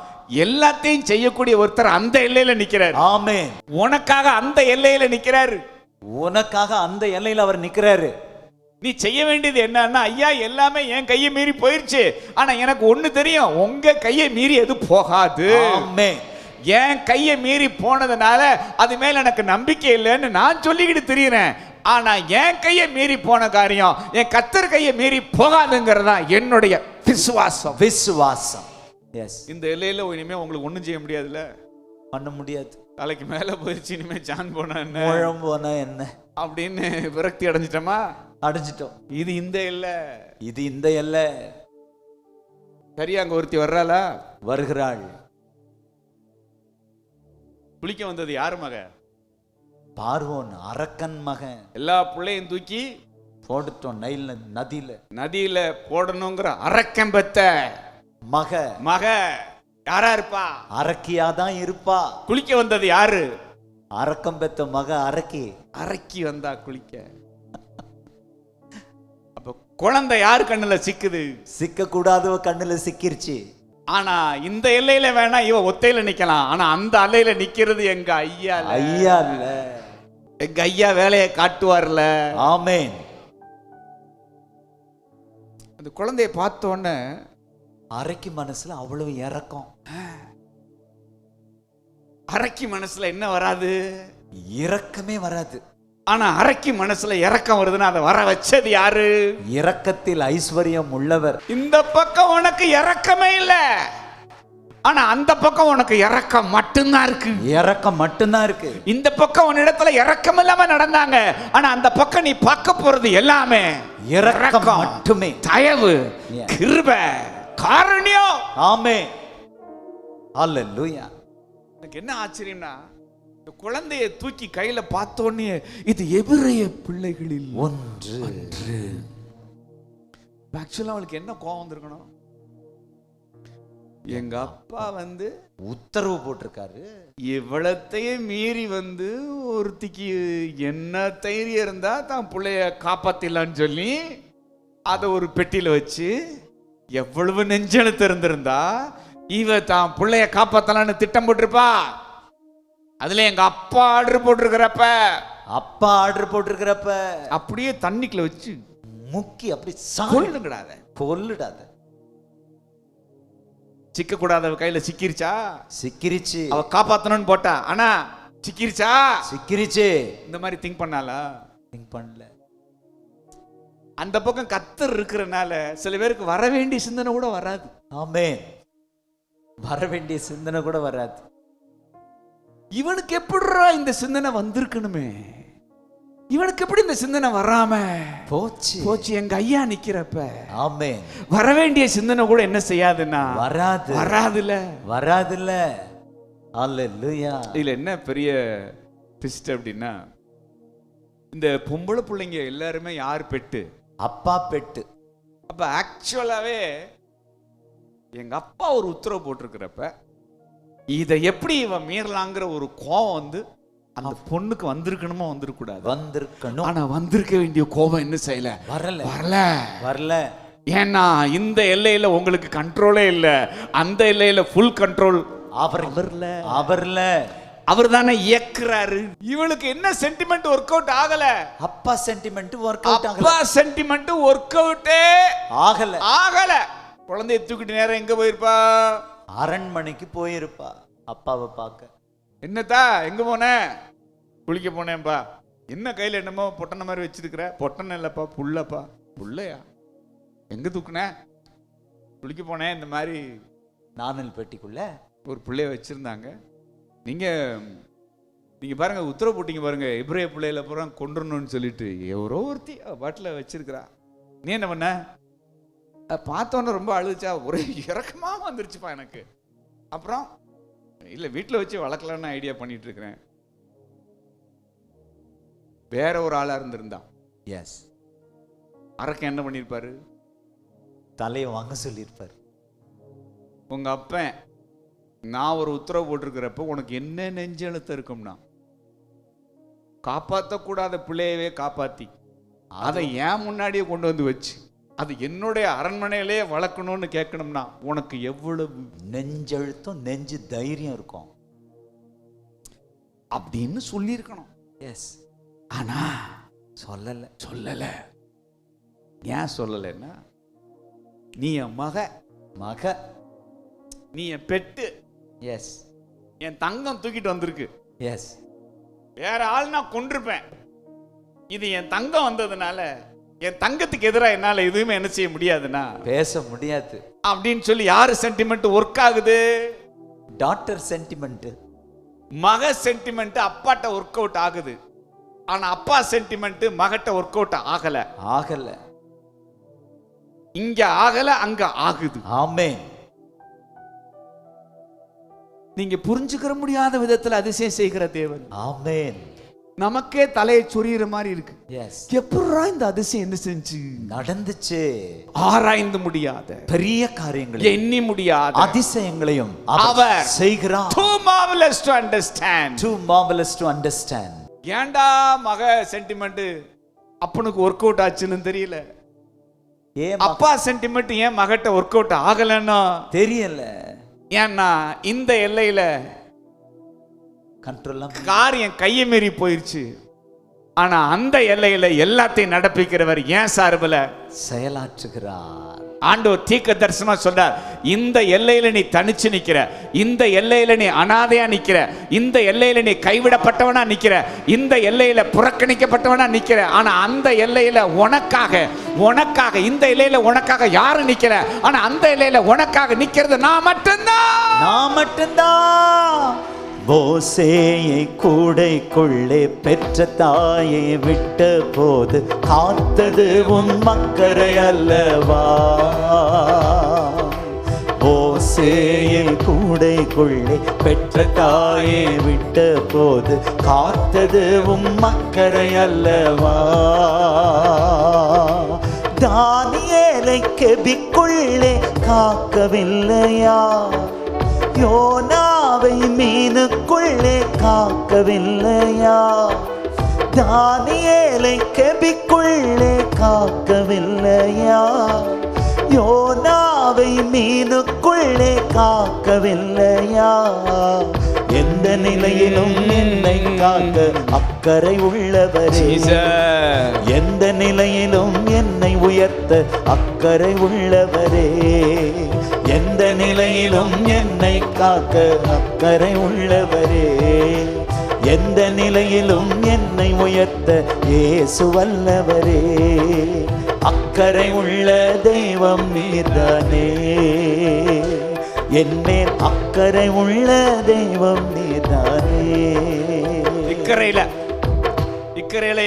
எல்லாத்தையும் செய்யக்கூடிய ஒருத்தர் அந்த எல்லையில நிக்கிறார். ஆமென். உனக்காக அந்த எல்லையில நிக்கிறாரு. உனக்காக அந்த எல்லையில அவர் நிக்கிறாரு. நீ செய்ய வேண்டியது என்னன்னா, ஐயா எல்லாமே என் கையை மீறி போயிருச்சு, ஆனா எனக்கு ஒண்ணு தெரியும், உங்க கையை மீறி எது போகாது. ஆமென். என் கையை மீறி போனதுனால அது மேல எனக்கு நம்பிக்கை இல்லைன்னு நான் சொல்லிக்கிட்டு திரியிறேன். ஆனா என் கையை மீறி போன காரியம் என் கர்த்தர் கையை மீறி போகாதுங்கிறதா என்னுடைய விசுவாசம். விசுவாசம். எஸ். இந்த எல்லையில இனிமே உங்களுக்கு ஒண்ணும் செய்ய முடியாதுல்ல, பண்ண முடியாது. தலைக்கு மேல போயிடுச்சு, இனிமே ஜான் போனா என்ன, முழம் போனா என்ன அப்படின்னு விரக்தி அடைஞ்சிட்டோமா? அடைஞ்சிட்டோம். இது இந்த எல்லை. இது இந்த எல்லை. சரியா அங்க ஒருத்தி வர்றாளா? வருகிறாள். குளிக்க வந்தது யாரு மக? பார்வோன் அரக்கன் மகன். எல்லா பிள்ளையும் தூக்கி போட்டுட்டோம் நைல் நதியில போடணுங்கிற அரக்கன் பெத்த மக யாரா இருப்பா? அரக்கியாதான் இருப்பா. குளிக்க வந்தது யாரு? அரக்கம் பெத்த மக அரக்கி வந்தா குளிக்க. அப்ப குழந்தை யாரு கண்ணுல சிக்குது? சிக்க கூடாதவ கண்ணுல சிக்கிருச்சு. ஆனா இந்த எல்லையில வேணா இவ ஒத்தையில நிக்கலாம், ஆனா அந்த அலையில நிக்கிறது எங்க ஐயா. ஐயா இல்ல, எங்க ஐயா வேலையை காட்டுவார்ல. ஆமென். அந்த குழந்தைய பார்த்த உடனே அரக்கி மனசுல அவ்வளவு இரக்கம். அரக்கி மனசுல என்ன வராது? இரக்கமே வராது. ஆனா அரக்கி மனசுல இரக்கம் வருதுன்னா அதை வர வச்சது யாரு? இரக்கத்தில் ஐஸ்வர்யம் உள்ளவர். இந்த பக்கம் உனக்கு இரக்கமே இல்ல, ஆனா அந்த பக்கம் உனக்கு இரக்கம் மட்டும்தான் இருக்கு. இரக்கம் மட்டும்தான் இருக்கு. இந்த பக்கம் உன் இடத்துல இரக்கம் இல்லாம நடந்தாங்க, ஆனா அந்த பக்கம் நீ பார்க்க போறது எல்லாமே இரக்கம் மட்டுமே. தயவு, கிருபை, காருண்யம். ஆமென். ஹல்லேலூயா. எனக்கு என்ன ஆச்சரியம்னா, இந்த குழந்தையை தூக்கி கையில பார்த்தோன்னே இது எபிரேய பிள்ளைகளில் ஒன்று. ஆக்சுவலா அவளுக்கு என்ன கோபம் வந்திருக்கணும்? எங்க அப்பா உத்தரவு போட்டிருக்காரு, இவ்வளத்தையும் மீறி ஒருத்திக்கு என்ன தைரியம் இருந்தா தான் பிள்ளைய காப்பாத்திடலான்னு சொல்லி அதை ஒரு பெட்டியில வச்சு, எவ்வளவு நெஞ்செழுத்து இருந்திருந்தா இவ தான் பிள்ளைய காப்பாத்தலான்னு திட்டம் போட்டிருப்பா. அதுல எங்க அப்பா ஆர்டர் போட்டிருக்கிறப்ப அப்படியே தண்ணிக்குள்ள வச்சு முக்கி அப்படி கொல்லுடாத. சிக்க கூடாத கையில சிக்கிருச்சு. அவ காப்பாத்தணும்னு போட்டா, ஆனா சிக்கிருச்சு. இந்த மாதிரி திங்க் பண்ணாலா? திங்க் பண்ணல. அந்த பக்கம் கத்தர் இருக்கிறனால சில பேருக்கு வர வேண்டிய சிந்தனை கூட வராது. ஆமென். வர வேண்டிய சிந்தனை கூட வராது. இவனுக்கு எப்படிடா இந்த சிந்தனை வந்திருக்கணுமே, இவனுக்கு எப்படி இந்த சிந்தனை வராம போச்சு எங்க ஐயா நிக்கிறப்ப. ஆமென். வர வேண்டிய சிந்தனை கூட என்ன செய்யாதுன்னா வராதுல்ல. அல்லேலூயா. இதுல என்ன பெரிய ட்விஸ்ட் அப்படின்னா, இந்த பொம்பளை பிள்ளைங்க எல்லாருமே யார் பெட்டு? அப்பா பெட்டு. அப்ப ஆக்சுவலாவே எங்க அப்பா ஒரு உத்தரவு போட்டிருக்கிறப்ப இதை எப்படி இவன் மீறலாங்கிற ஒரு கோபம் வந்து அந்த பொண்ணுக்கு வந்திருக்கணுமோ வந்திருக்கணும். ஆனா வந்திருக்க வேண்டிய கோபம் என்ன செய்யல? வரல. ஏன்னா இந்த எல்லையில உங்களுக்கு கண்ட்ரோலே இல்ல, அந்த எல்லையில ஃபுல் கண்ட்ரோல் அவர்ல. அவர் தானே இயக்குறாரு. இவளுக்கு என்ன சென்டிமெண்ட் ஒர்க் அவுட் ஆகல? அப்பா சென்டிமெண்ட் ஒர்க் அவுட்டே ஆகல. குழந்தைய தூக்கிட்டு நேரம் எங்க போயிருப்பா? அரண்மனைக்கு போயிருப்பா அப்பாவை பார்க்க. என்னத்தா எங்க போன? குளிக்க போனேன்பா. என்ன கையில என்னமோ பொட்டன மாதிரி வச்சிருக்கிற? பொட்டன இல்லப்பா, புள்ளையா. எங்க தூக்குன? குளிக்க போனேன். இந்த மாதிரி நானல் பெட்டிக்குள்ள ஒரு பிள்ளைய வச்சிருந்தாங்க. நீங்க பாருங்க, உத்தரவு போட்டீங்க பாருங்க, இப்ரேய பிள்ளையில பூரா கொண்டுறணும்னு சொல்லிட்டு. எவரோ ஒருத்தி பாட்டில் வச்சிருக்கிறா. நீ என்ன பண்ண? பார்த்தோன்னு ரொம்ப அழுதுச்சா, ஒரே இறக்கமா வந்துருச்சுப்பா எனக்கு. அப்புறம் இல்ல வீட்டில் வச்சு வளர்க்கலான்னு ஐடியா பண்ணிட்டு இருக்கிறேன். வேற ஒரு ஆளா இருந்திருந்தான், அரக்கன் என்ன பண்ணிருப்பாரு? தலையை வாங்க சொல்லியிருப்பாரு. உங்க அப்பன் நான் ஒரு உத்தரவு போட்டிருக்கிறப்ப உனக்கு என்ன நெஞ்சு அழுத்தம் இருக்கும்னா, காப்பாற்றக்கூடாத பிள்ளையவே காப்பாத்தி அதை ஏன் முன்னாடியே கொண்டு வந்து வச்சு அது என்னுடைய அரண்மனையிலே வளர்க்கணும்னு கேட்கணும்னா உனக்கு எவ்வளவு நெஞ்சழுத்தம், நெஞ்சு தைரியம் இருக்கும் அப்படின்னு சொல்லியிருக்கணும். ஆனா சொல்லல. ஏன் சொல்லலைன்னா, நீ என் மக, நீ என் பெட்டு, என் தங்கம் தூக்கிட்டு வந்திருக்கு. வேற ஆள் நான் கொண்டிருப்பேன். இது என் தங்கம் வந்ததுனால என் தங்கத்துக்கு எதிராக என்னால எதுவுமே என்ன செய்ய முடியாதுன்னா பேச முடியாது அப்படின்னு சொல்லி யாரு சென்டிமெண்ட் ஒர்க் ஆகுது? டாக்டர் சென்டிமெண்ட், மக சென்டிமெண்ட் அப்பாட்ட ஒர்க் அவுட் ஆகுது. ஆனா அப்பா சென்டிமெண்ட் மகட்ட ஒர்க் அவுட் ஆகல. இங்க ஆகல, அங்க ஆகுது. ஆமென். நீங்க புரிஞ்சுக்கிற முடியாத விதத்துல அதிசயம் செய்கிற தேவன். ஆமென். நமக்கே தலையை சொரியிற மாதிரி இருக்கு. எப்படா இந்த அதிசயம் என்ன செஞ்சு நடந்துச்சு? ஆராய்ந்து முடியாத பெரிய காரியங்களை, எண்ணி முடியாத அதிசயங்களையும் அவர் செய்கிறார். Too marvelous to understand. ஏண்டா மக சென்டிமெண்ட் அப்பனுக்கு ஒர்க் அவுட் ஆச்சுன்னு தெரியல. அப்பா சென்டிமெண்ட் ஏன் மகட்ட ஒர்க் அவுட் ஆகலன்னா தெரியல. ஏன்னா இந்த எல்லையில காரியம் கையை மீறி போயிருச்சு. ஆனா அந்த எல்லையில எல்லாத்தையும் நடப்பிக்கிறவர் ஏன் சார்பில் செயலாற்றுகிறார். ஆண்டவர் தீர்க்க தரிசனமா சொல்றார், இந்த எல்லையில நீ தனிச்சு நிக்கிற, இந்த எல்லையில நீ அனாதையா நிக்கிற, இந்த எல்லையில நீ கைவிடப்பட்டவனா நிக்கிற, இந்த எல்லையில புறக்கணிக்கப்பட்டவனா நிக்கிற. ஆனா அந்த எல்லையில உனக்காக இந்த எல்லையில உனக்காக யாரு நிக்கிற? ஆனா அந்த எல்லையில உனக்காக நிக்கிறது நான் மட்டும்தான். மோசேயை கூடைக்குள்ளே பெற்ற தாயை விட்ட போது காத்தது உன் மக்கரை அல்லவா? மோசேயை கூடைக்குள்ளே பெற்ற தாயை விட்ட போது காத்தது உன் மக்கரை அல்லவா? தானியேலை கெபிக்குள்ளே காக்கவில்லையா? யோனாவை மீனுக்குள்ளே காக்கவில்லையா? தானியேலை கெபிக்குள்ளே காக்கவில்லையா? யோனாவை மீனுக்குள்ளே காக்கவில்லையா? எந்த நிலையிலும் என்னை காக்க அக்கறை உள்ளவரே. எந்த நிலையிலும் என்னை உயர்த்த அக்கறை உள்ளவரே. எந்த நிலையிலும் என்னை காக்க அக்கறை உள்ளவரே. எந்த நிலையிலும் என்னை உயர்த்த இயேசு வல்லவரே. அக்கறை உள்ள தெய்வம் நீர்தானே. என்மேல் அக்கறை உள்ள தெய்வம் நீர்தானே. இக்கரையில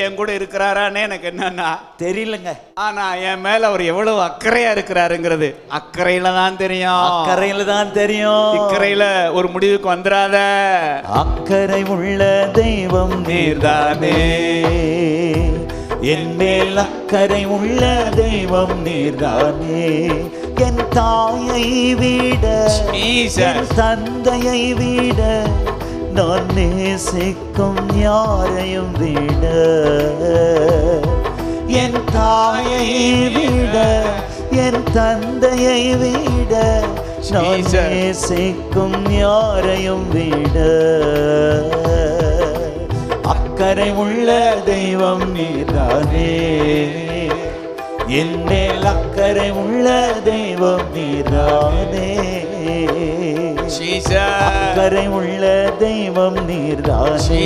என் கூட இருக்கிறாரான்னு எனக்கு என்னன்னா தெரியலங்க. ஆனா என் மேல அவர் எவ்வளவு அக்கறையா இருக்கிறாருங்கிறது அக்கறையில தான் தெரியும். அக்கறையில தான் தெரியும். இக்கரையில ஒரு முடிவுக்கு வந்துடாத. அக்கறை உள்ள தெய்வம் நீர்தானே. என் மேல் அக்கறை உள்ள தெய்வம் நீர்தானே. என் தாயை விட என் தந்தையை விட நான் நேசிக்கும் யாரையும் விட. என் தாயை விட என் தந்தையை விட நான் நேசிக்கும் யாரையும் விட. அக்கறை உள்ள தெய்வம் நீர்தானே. என் மேல் அக்கறை உள்ள தெய்வம் நீர்தானே. அக்கறை உள்ள தெய்வம் நீர்தானே.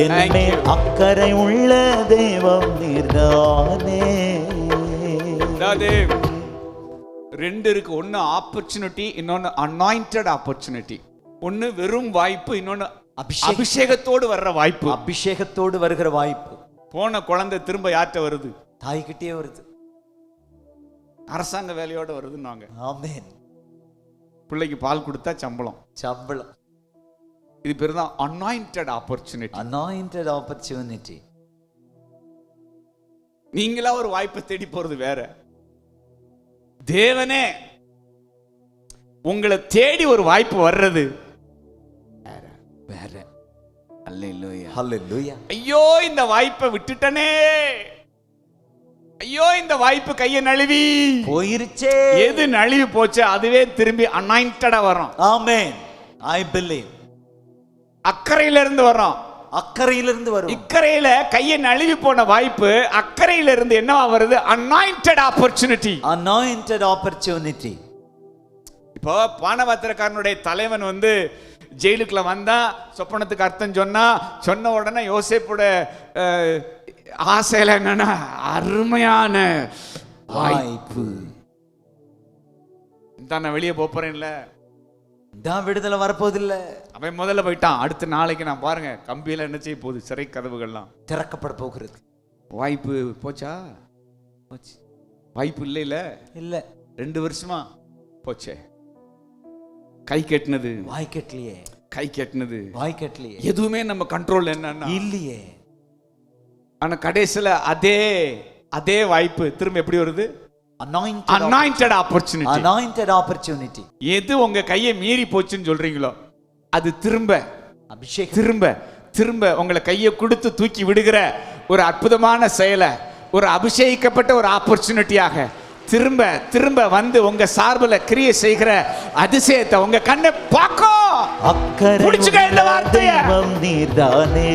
என் மேல் அக்கறை உள்ள தெய்வம் நீர்தானே. ரெண்டு இருக்கு. ஒன்னு ஆப்பர்ச்சுனிட்டி, இன்னொன்னு அனாயிண்டட் ஆப்பர்ச்சுனிட்டி. ஒன்னு வெறும் வாய்ப்பு, இன்னொன்னு அபிஷேகத்தோடு வர்ற வாய்ப்பு. அபிஷேகத்தோடு வருகிற வாய்ப்பு. போன குழந்தை திரும்ப யார்கிட்ட வருது? தாய்கிட்டே வருது. அரசாங்க வேலையோட வருதுன்னாங்க. ஆமென். பிள்ளைக்கு பால் கொடுத்தா சம்பளம். இது பேர் தான் அனாயிண்டட் ஆப்பர்ச்சுனிட்டி. Anointed opportunity. நீங்களா ஒரு வாய்ப்பை தேடி போறது வேற. தேவனே உங்களை தேடி ஒரு வாய்ப்பு வர்றது வேற. அல்லேலூயா, ஹல்லேலூயா. ஐயோ இந்த வாய்ப்பை விட்டுட்டனே, ஐயோ இந்த வாய்ப்பு கையை நழுவி போயிருச்சே. எது நழுவி போச்சு அதுவே திரும்பி அனாயிண்டடா வரும். ஆமென். I believe. அக்கறையில இருந்து வரும். அக்கறையிலிருந்து வரும். இக்கரையில கையை நழுவி போன வாய்ப்பு அக்கறையில இருந்து என்னவா வருது? Anointed opportunity. Anointed opportunity. இப்போ பானபாத்திரக்காரனுடைய தலைவன் வந்து ஜெயிலுக்குள்ள வந்தா, சொப்பனத்துக்கு அர்த்தம் சொன்ன உடனே யோசேப்போட ஆசையில என்னன்னா அருமையான வாய்ப்பு. நான் வெளியே போறேன்ல, விடுதலை வரப்போதில்லை. அவன் முதல்ல போயிட்டான். அடுத்த நாளைக்கு நான் பாருங்க கம்பியில என்ன செய்ய போகுது? சிறை கதவுகள்லாம் திறக்கப்பட போகிறது. வாய்ப்பு போச்சா? போச்சு. வாய்ப்பு இல்ல 2 வருஷமா போச்சே. கை கெட்டினது வாய் கெட்டலையே. கை கெட்டினது வாய் கெட்டலையே. எதுவுமே நம்ம கண்ட்ரோல் என்னன்னா இல்லையே. ஆனா கடைசியில அதே வாய்ப்பு திரும்ப எப்படி வருது? Anointed opportunity. Anointed opportunity. எது உங்க கையை மீறி போச்சுன்னு சொல்றீங்களோ அது திரும்ப அபிஷேகம் திரும்ப உங்களை கையை கொடுத்து தூக்கி விடுகிற ஒரு அற்புதமான செயலை, ஒரு அபிஷேகிக்கப்பட்ட ஒரு ஆப்பர்ச்சுனிட்டியாக திரும்ப வந்து உங்க சார்புல கிரியை செய்கிற அதிசயத்தை உங்க கண்ணை பார்க்கும். அக்கறை இந்த வார்த்தையை நீர்தானே.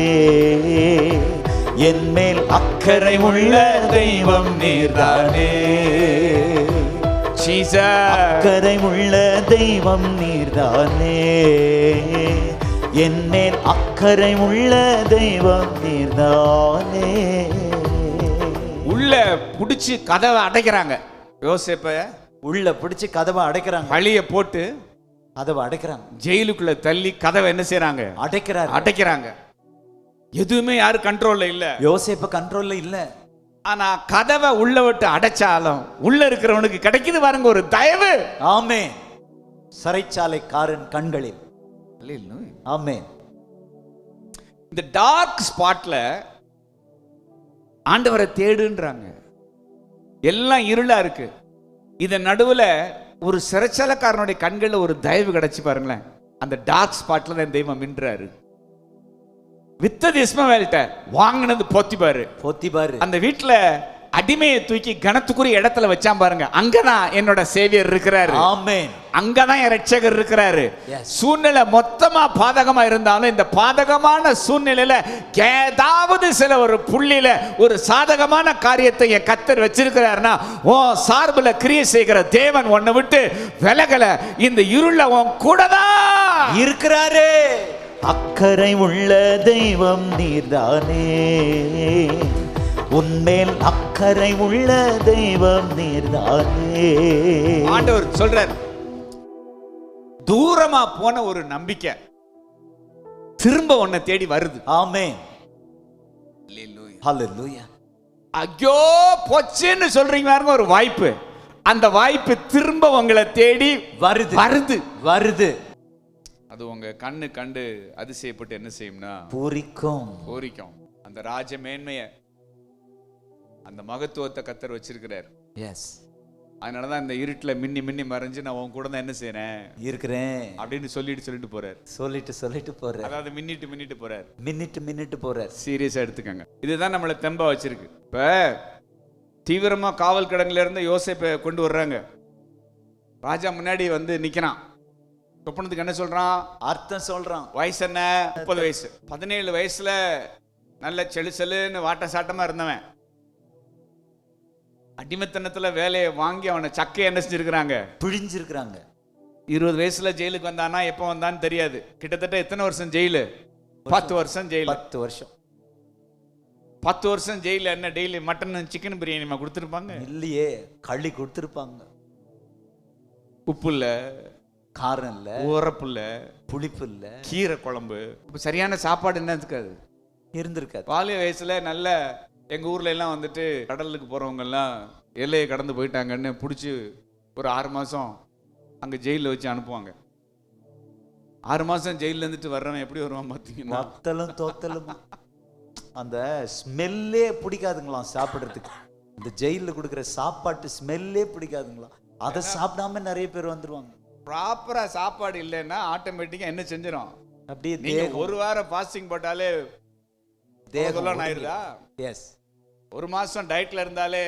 என் மேல் அக்கறை உள்ள தெய்வம் நீர்தானே. அக்கறை உள்ள தெய்வம் நீர்தானே. என் மேல் அக்கறை உள்ள தெய்வம் நீர்தானே. உள்ள புடிச்சு கதவை அடைக்கிறாங்க. யோசேப்ப உள்ள பிடிச்சு கதவை அடைக்கிறாங்க. பழிய போட்டு கதவை அடைக்கிறாங்க. ஜெயிலுக்குள்ள தள்ளி கதவை என்ன செய்யறாங்க? அடைக்கிறாங்க. எதுவுமே யாரு கண்ட்ரோல்ல இல்ல. யோசேப்பு கண்ட்ரோல்ல இல்ல. ஆனா கதவை உள்ள விட்டு அடைச்சாலும் உள்ள இருக்கிறவனுக்கு கிடைக்குது பாருங்க ஒரு தயவு. ஆமென். சிறைச்சாலைக்காரன் கண்களில். ஆமென். இந்த டார்க் ஸ்பாட்ல ஆண்டவரை தேடுன்றாங்க. எல்லாம் இருளா இருக்கு. இதன் நடுவுல ஒரு சிறைச்சாலைக்காரனுடைய கண்கள்ல ஒரு தயவு கிடைச்சு பாருங்களேன். அந்த டார்க் ஸ்பாட்ல தான் தெய்வம் நின்றாரு. வித்தது இஸ்மவேல்ட்ட, வாங்கினது போத்திபாரு. போத்திபாரு. அந்த வீட்டுல அடிமையை தூக்கி கனத்துக்குரிய இடத்துல வச்சான் பாருங்க, அங்கதான் என்னோட சேவியர் இருக்கிறாரு, ஆமென். அங்கதான் என் ரட்சகர் இருக்கிறாரு. Yes. சூழ்நிலை மொத்தமா பாதகமா இருந்தாலும் இந்த பாதகமான சூழ்நிலையில ஏதாவது சில ஒரு புள்ளியில ஒரு சாதகமான காரியத்தை என் கர்த்தர் வச்சிருக்கிறாருன்னா, ஓ சார்புல கிரியை செய்கிற தேவன் உன்னை விட்டு விலகல, இந்த இருள உன் கூடதான் இருக்கிறாரு. அக்கறை உள்ள தெய்வம் நீர்தானே, உன்மேல் அக்கறை உள்ள தெய்வம் நீர்தானே. ஆண்டவர் சொல்றார், தூரமா போன ஒரு நம்பிக்கை திரும்ப உன்னை தேடி வருது. ஆமென். ஹல்லேலூயா. ஐயோ போச்சுன்னு சொல்றீங்க பாருங்க, ஒரு வாய்ப்பு, அந்த வாய்ப்பு திரும்ப உங்களை தேடி வருது வருது வருது. அது உங்க கண்ணு கண்டு அதிசயப்பட்டு என்ன செய்யும்னா பூரிக்கும். அந்த ராஜ மேன்மைய, அந்த மகத்துவத்தை கர்த்தர் வச்சிருக்கிறார். எஸ். அதனாலதான் இந்த இருட்டுல மின்னி மின்னி மறைஞ்சு நான் உன் கூட தான் என்ன செய்யறேன் இருக்கிறேன் அப்படின்னு சொல்லிட்டு போறார். சொல்லிட்டு போறார். அதாவது மின்னிட்டு போறார், மின்னிட்டு போறார். சீரியஸா எடுத்துக்கங்க. இதுதான் நம்மள தெம்பா வச்சிருக்கு. இப்ப தீவிரமா காவல் கிடங்குல இருந்து யோசேப்பை கொண்டு வர்றாங்க. ராஜா முன்னாடி வந்து நிக்கிறான். சொப்பனத்துக்கு என்ன சொல்றான்? அர்த்தம் சொல்றான். வயசு என்ன? 30 வயசு. 17 வயசுல நல்ல செலுன்னு வாட்ட சாட்டமா இருந்தவன், அடிமைத்தனத்துல வேலையை வாங்கி அவனை சக்கையை என்ன செஞ்சிருக்கிறாங்க? பிழிஞ்சிருக்கிறாங்க. 20 வயசுல ஜெயிலுக்கு வந்தானா, எப்ப வந்தான்னு தெரியாது. கிட்டத்தட்ட எத்தனை வருஷம் ஜெயிலு? 10 வருஷம் ஜெயிலு. 10 வருஷம். 10 வருஷம் ஜெயில என்ன டெய்லி மட்டன் சிக்கன் பிரியாணி கொடுத்துருப்பாங்க? இல்லையே, களி கொடுத்துருப்பாங்க. உப்பு இல்ல, காரம் இல்ல, உரப்பு இல்ல, புளிப்பு இல்ல, கீரை குழம்பு, சரியான சாப்பாடு என்ன இருக்காது, இருந்திருக்காது. பாலிய வயசுல நல்ல, எங்க ஊர்ல எல்லாம் வந்துட்டு கடலுக்கு போறவங்க எல்லாம் எல்லையை கடந்து போயிட்டாங்கன்னு பிடிச்சி ஒரு 6 மாசம் அங்க ஜெயில வச்சு அனுப்புவாங்க. 6 மாசம் ஜெயில இருந்துட்டு வர்றவன் எப்படி வருவான் பாத்தீங்கன்னா, மத்தலும் தோத்தலும் அந்த ஸ்மெல்லே பிடிக்காதுங்களாம் சாப்பிடுறதுக்கு. இந்த ஜெயில கொடுக்குற சாப்பாட்டு ஸ்மெல்லே பிடிக்காதுங்களாம். அதை சாப்பிடாம நிறைய பேர் வந்துருவாங்க. ப்ராப்பரா சாப்பாடு இல்லைன்னா ஆட்டோமேட்டிக்கா என்ன செஞ்சிடும்? அப்படியே நீங்க ஒரு வாரம் ஃபாஸ்டிங் போட்டாலே தேகம் ஆயிருதா? எஸ். 1 மாசம் டயட்ல இருந்தாலே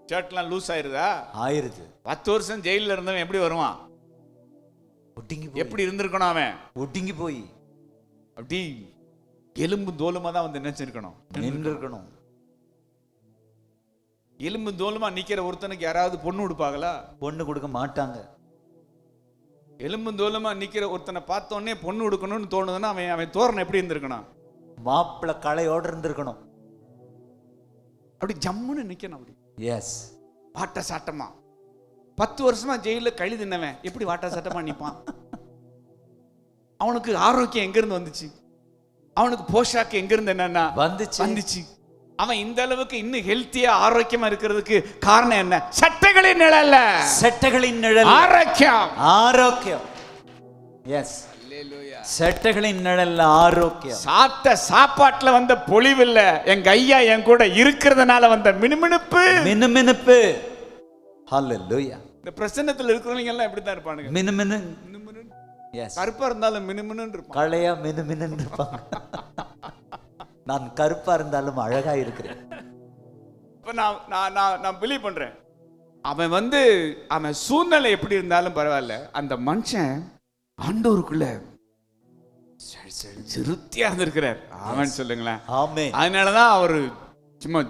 ஷர்ட்லாம் லூஸ் ஆயிருதா? ஆயிருது. 10 வருஷம் ஜெயில இருந்தவன் எப்படி வருவான்? ஒடுங்கி எப்படி இருந்திருக்கணும் அவன்? ஒடுங்கி போய் அப்படி எலும்பு தோலுமா தான் வந்து நினைச்சிருக்கணும், நின்றுக்கணும். எலும்பு தோலுமா நிக்கிற ஒருத்தனுக்கு யாராவது பொண்ணு கொடுப்பாங்களா? பொண்ணு கொடுக்க மாட்டாங்க. எலும்பு தோலுமா நிக்கிற ஒருத்தனை பார்த்த உடனே பொண்ணு கொடுக்கணும்னு தோணுதுன்னா அவன் தோரணை எப்படி இருந்திருக்கணும்? மாப்பிள்ளை களையோட இருந்திருக்கணும். அப்படி ஜம்முன்னு நிக்கணும். அப்படி எஸ். வாட்ட சாட்டமா 10 வருஷமா ஜெயில கழி தின்னவன் எப்படி வாட்ட சாட்டமா நிப்பான்? அவனுக்கு ஆரோக்கியம் எங்க இருந்து வந்துச்சு? அவனுக்கு போஷாக்கு எங்க இருந்து என்னன்னா வந்துச்சு. அவன் இந்த அளவுக்கு இன்னும் ஹெல்த்தியா ஆரோக்கியமா இருக்கிறதுக்கு காரணம் என்ன? சட்டைகளின் நிழல்ல, சட்டைகளின் நிழல் ஆரோக்கியம். எஸ். சட்டைகளின் நிழல்ல ஆரோக்கியம். சாப்பிட்ட சாப்பாட்டுல வந்த பொலிவு இல்ல, எங்க ஐயா என் கூட இருக்கிறதுனால வந்த மினுமினுப்பு. ஹல்லேலூயா. இந்த பிரசன்னத்துல இருக்கிறவங்க எல்லாம் எப்படிதான் இருப்பானுங்க? மினுமினு. எஸ். கருப்பா இருந்தாலும் மினுமினு இருப்பான், களையா மினுமினு இருப்பாங்க. நான் கருப்பா இருந்தாலும் அழகா இருக்கிறேன். இப்ப நான் பிலீவ் பண்றேன். அவன் சூழ்நிலை எப்படி இருந்தாலும் பரவாயில்ல, அந்த மனுஷன் ஆண்டவருக்குள்ள சிறுத்தியா இருந்திருக்கிறார். அவன் சொல்லுங்களேன். ஆமென். அதனாலதான் அவரு சும்மா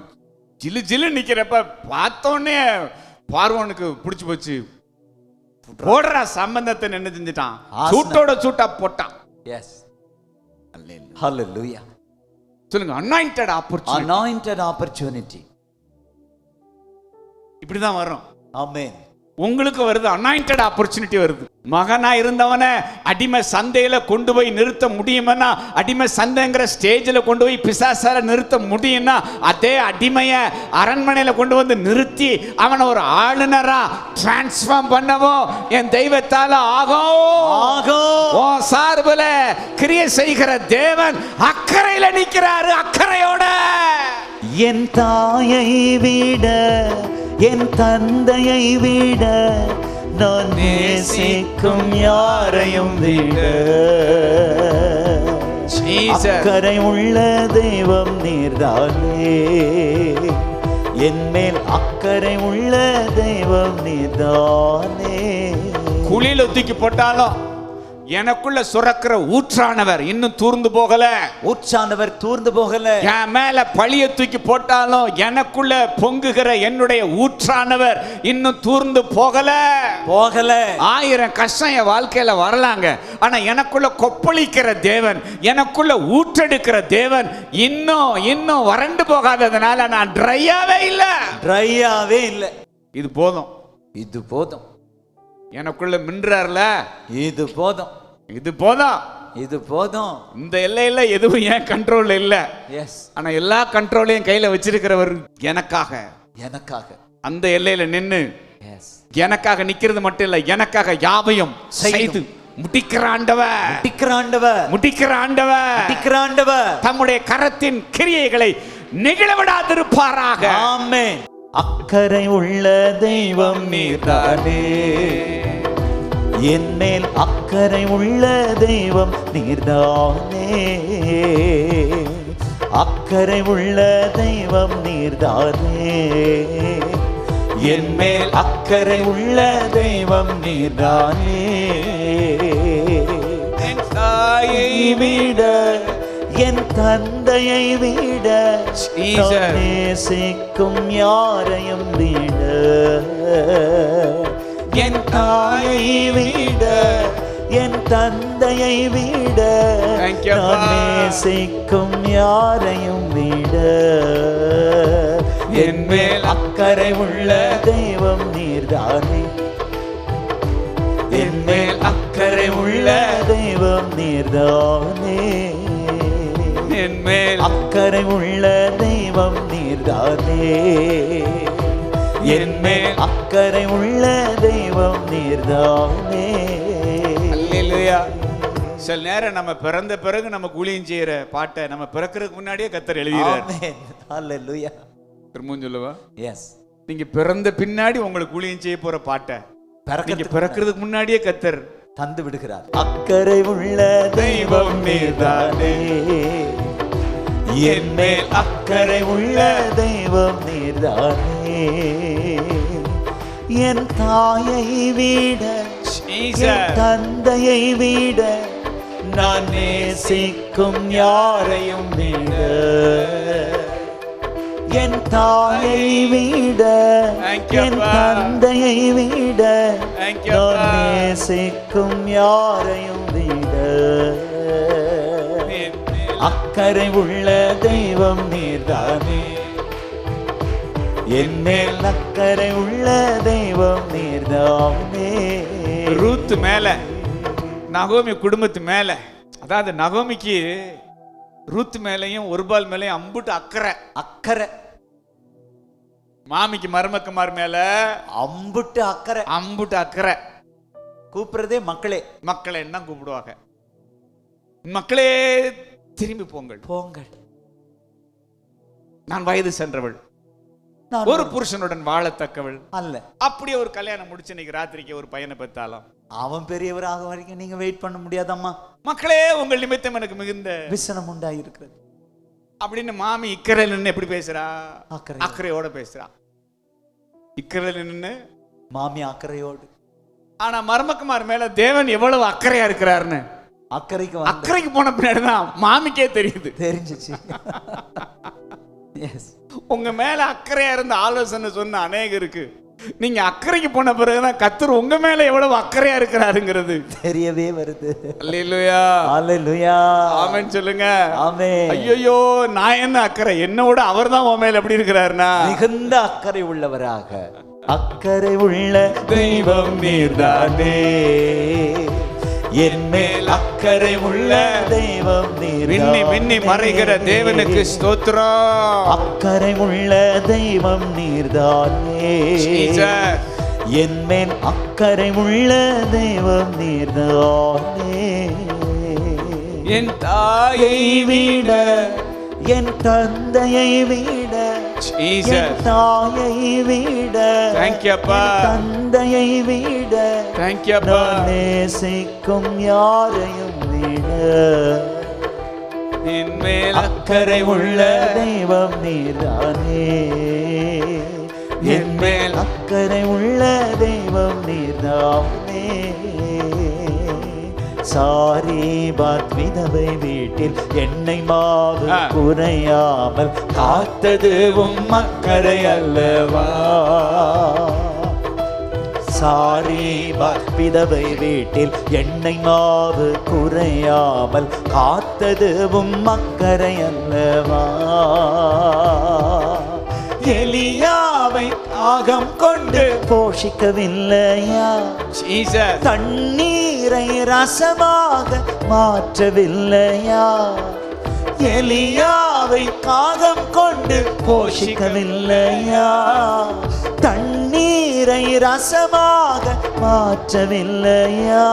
ஜிலு நிக்கிறப்ப பார்த்தோன்னே பார்வோனுக்கு பிடிச்சு போச்சு. போடுற சம்பந்தத்தை என்ன செஞ்சுட்டான்? சூட்டோட சூட்டா போட்டான். எஸ். ஹல்லேலூயா. சொல்லுங்க, anointed opportunity. இப்படிதான் வரும். ஆமென். உங்களுக்கு வருது, anointed opportunity வருது. மகனா இருந்தவனை அடிமை சந்தையில கொண்டு போய் நிறுத்த முடியும்னா, அடிமை சந்தைங்கிற ஸ்டேஜ்ல கொண்டு போய் பிசாசால நிறுத்த முடியும்னா, அதே அடிமைய அரண்மனையில கொண்டு வந்து நிறுத்தி அவனை ஒரு ஆளுநரா டிரான்ஸ்ஃபார்ம் பண்ணவும் என் தெய்வத்தால ஆகும். ஓ சார்புல கிரியை செய்கிற தேவன் அக்கறையில நிக்கிறாரு, அக்கறையோட. என் தாயை விட, என் தந்தையை விட, நான் நேசிக்கும் யாரையும் விட, அக்கறை உள்ள தெய்வம் நீர்தானே, என் மேல் அக்கறை உள்ள தெய்வம் நீதானே. குழியில தூக்கி போட்டாலும் எனக்குள்ள சுரக்கிற ஊற்றானவர் இன்னும் தூர்ந்து போகல. ஊற்றானவர் தூர்ந்து போகல. என் மேல பழிய தூக்கி போட்டாலும் எனக்குள்ள பொங்குகிற என்னுடைய ஊற்றானவர் இன்னும் தூர்ந்து போகல. 1000 கஷ்டம் என் வாழ்க்கையில வரலாங்க, ஆனா எனக்குள்ள கொப்பளிக்கிற தேவன், எனக்குள்ள ஊற்றெடுக்கிற தேவன் இன்னும் வறண்டு போகாததுனால நான் ட்ரையாவே இல்ல. இது போதும், இது போதும். எனக்குள்ள மின்றார்ல, இது போதும், இது போதும், இது போதும். இந்த எல்லையில எதுவும் ஏன் கண்ட்ரோல்ல இல்ல. எஸ். ஆனா எல்லா கண்ட்ரோலையும் கையில வச்சிருக்கிறவர் எனக்காக அந்த எல்லையில நின்னு எனக்காக நிக்கிறது மட்டும் இல்ல, எனக்காக யாவையும் செய்து முடிக்கிற ஆண்டவர் தம்முடைய கரத்தின் கிரியைகளை நிகழ விடாதிருப்பாராக. ஆமென். அக்கறை உள்ள தெய்வம் நீர்தானே, என் மேல் அக்கறை உள்ள தெய்வம் நீர்தானே. அக்கறை உள்ள தெய்வம் நீர்தானே, என் மேல் அக்கறை உள்ள தெய்வம் நீர்தானே. என் தாயை விட, என் தந்தையை விட, நேசிக்கும் யாரையும் விட, என் தாயை விட, என் தந்தையை விட, நேசிக்கும் யாரையும் விட, என் மேல் அக்கறை உள்ள தெய்வம் நீர்தானே, என் மேல் அக்கறை உள்ள தெய்வம் நீர்தானே. என் மேல் அக்கறை உள்ள தெய்வம் நீர்தானே, என் மேல் அக்கறை உள்ள தெய்வம் நீர்தானே. அல்லேலூயா. சில நேரம் நம்ம பிறந்த பிறகு நம்ம ஊழியம் செய்யற பாட்டை நம்ம பிறக்கிறதுக்கு முன்னாடியே கர்த்தர் எழுதிறார். ஆமென். அல்லேலூயா. திரும்பவும் சொல்லவா? எஸ். நீங்க பிறந்த பின்னாடி உங்களுக்கு ஊழியம் செய்ய போற பாட்டை நீங்க பிறக்கிறதுக்கு முன்னாடியே கர்த்தர் தந்து விடுகிறார். அக்கறை உள்ள தெய்வம் நீர்தானே, என் மேல் அக்கறை உள்ள தெய்வம் நீர்தானே. என் தாயை விட, என் தந்தையை விட, நான் நேசிக்கும் யாரையும் விட, என் தாயை விட, என் தந்தையை விட, நான் நேசிக்கும் யாரையும் விட, அக்கறை உள்ள தெய்வம் நீர்தானே, என் மேல் அக்கறை உள்ள தெய்வம் நீர்தானே. ரூத் மேல, நகோமி குடும்பத்து மேல, அதாவது நகோமிக்கு ரூத் மேலையும் ஒருபால் மேலையும் அம்புட்டு அக்கறை. மாமிக்கு மருமக்கமார் மேல அம்புட்டு அக்கறை. கூப்பிடுறதே மக்களே தான் கூப்பிடுவாங்க. மக்களே திரும்பி போங்கள், நான் வயது சென்றவள், ஒரு புருஷனுடன் வாழத்தக்கவள் அல்ல. அப்படியே ஒரு கல்யாணம் முடிச்சு இன்னைக்கு ராத்திரிக்கு ஒரு பையனை பெற்றாலும் அவன் பெரியவராக வரைக்கும் நீங்க வெயிட் பண்ண முடியாதம்மா. மக்களே உங்கள் நிமித்தம் எனக்கு மிகுந்த விசனம் உண்டாயிருக்கிறது அப்படின்னு மாமி இக்கரையில் நின்று எப்படி பேசுறா? அக்கறையோட பேசுறா. இக்கரையில் நின்று மாமி அக்கறையோடு. ஆனா மருமக்குமார் மேல தேவன் எவ்வளவு அக்கறையா இருக்கிறாருன்னு அக்கறைக்கு போன பின்னாடிதான் மாமிக்கே தெரிஞ்சிச்சு. உங்க மேல அக்கறையா இருந்த ஆலோசனை சொன்ன அநேகருக்கு நீங்க அக்கறைக்கு போன பிறகுதான் கர்த்தர் உங்க மேல எவ்வளவு அக்கறையா இருக்கிறாருங்கிறது தெரியவே வருது. அல்லேலூயா, அல்லேலூயா, ஆமென் சொல்லுங்க. ஆமென். ஐயோ நான் என்ன அக்கறை, என்னோட அவர்தான் உன் மேல எப்படி இருக்கிறாருன்னா மிகுந்த அக்கறை உள்ளவராக. அக்கறை உள்ள தெய்வம் நீர்தானே, என் மேல் அக்கறை உள்ள தெய்வம் நீர்தானே. விண்ணி மறைகிற தேவனுக்கு ஸ்தோத்திரம். அக்கறை உள்ள தெய்வம் நீர்தானே, என் மேல் அக்கறை உள்ள தெய்வம் நீர்தானே. என் தாயை விட, என் தந்தையை விட, என் தாயை விட, தந்தையை விட, நான் நேசிக்கும் யாரையும் விட, என் மேல் அக்கறை உள்ள தெய்வம் நீர்தானே, என் மேல் அக்கறை உள்ள தெய்வம் நீர்தானே. சாரீபாத் விதவை வீட்டில் எண்ணெய் மாவு குறையாமல் காத்தது உம் அக்கறை அல்லவா. சாரீபாத் விதவை வீட்டில் எண்ணெய் மாவு குறையாமல் காத்தது உம் அக்கறை அல்லவா. எலியாவை தாகம் கொண்டு போஷிக்கவில்லையா, தண்ணீரை ரசமாக மாற்றவில்லையா. எலியாவை தாகம் கொண்டு போஷிக்கவில்லையா, தண்ணீரை ரசமாக மாற்றவில்லையா.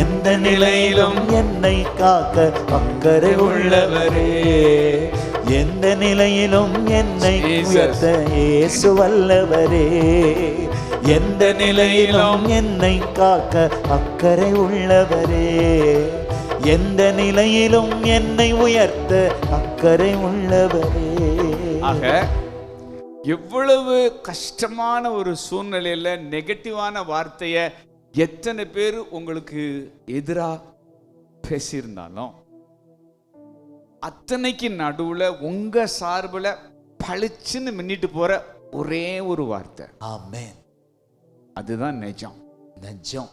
எந்த நிலையிலும் என்னை காக்க அக்கறை உள்ளவரே, எந்த நிலையிலும் என்னை உயர்த்த இயேசு வல்லவரே. எந்த நிலையிலும் என்னை காக்க அக்கறை உள்ளவரே, எந்த நிலையிலும் என்னை உயர்த்த அக்கறை உள்ளவரே. ஆக எவ்வளவு கஷ்டமான ஒரு சூழ்நிலையில நெகட்டிவான வார்த்தையை எத்தனை பேர் உங்களுக்கு எதிரா பேசியிருந்தாலும் அத்தனைக்கு நடுவுல உங்க சார்புல பளிச்சுன்னு மின்னிட்டு போற ஒரே ஒரு வார்த்தை, ஆமென். அதுதான் நிஜம். நிஜம்.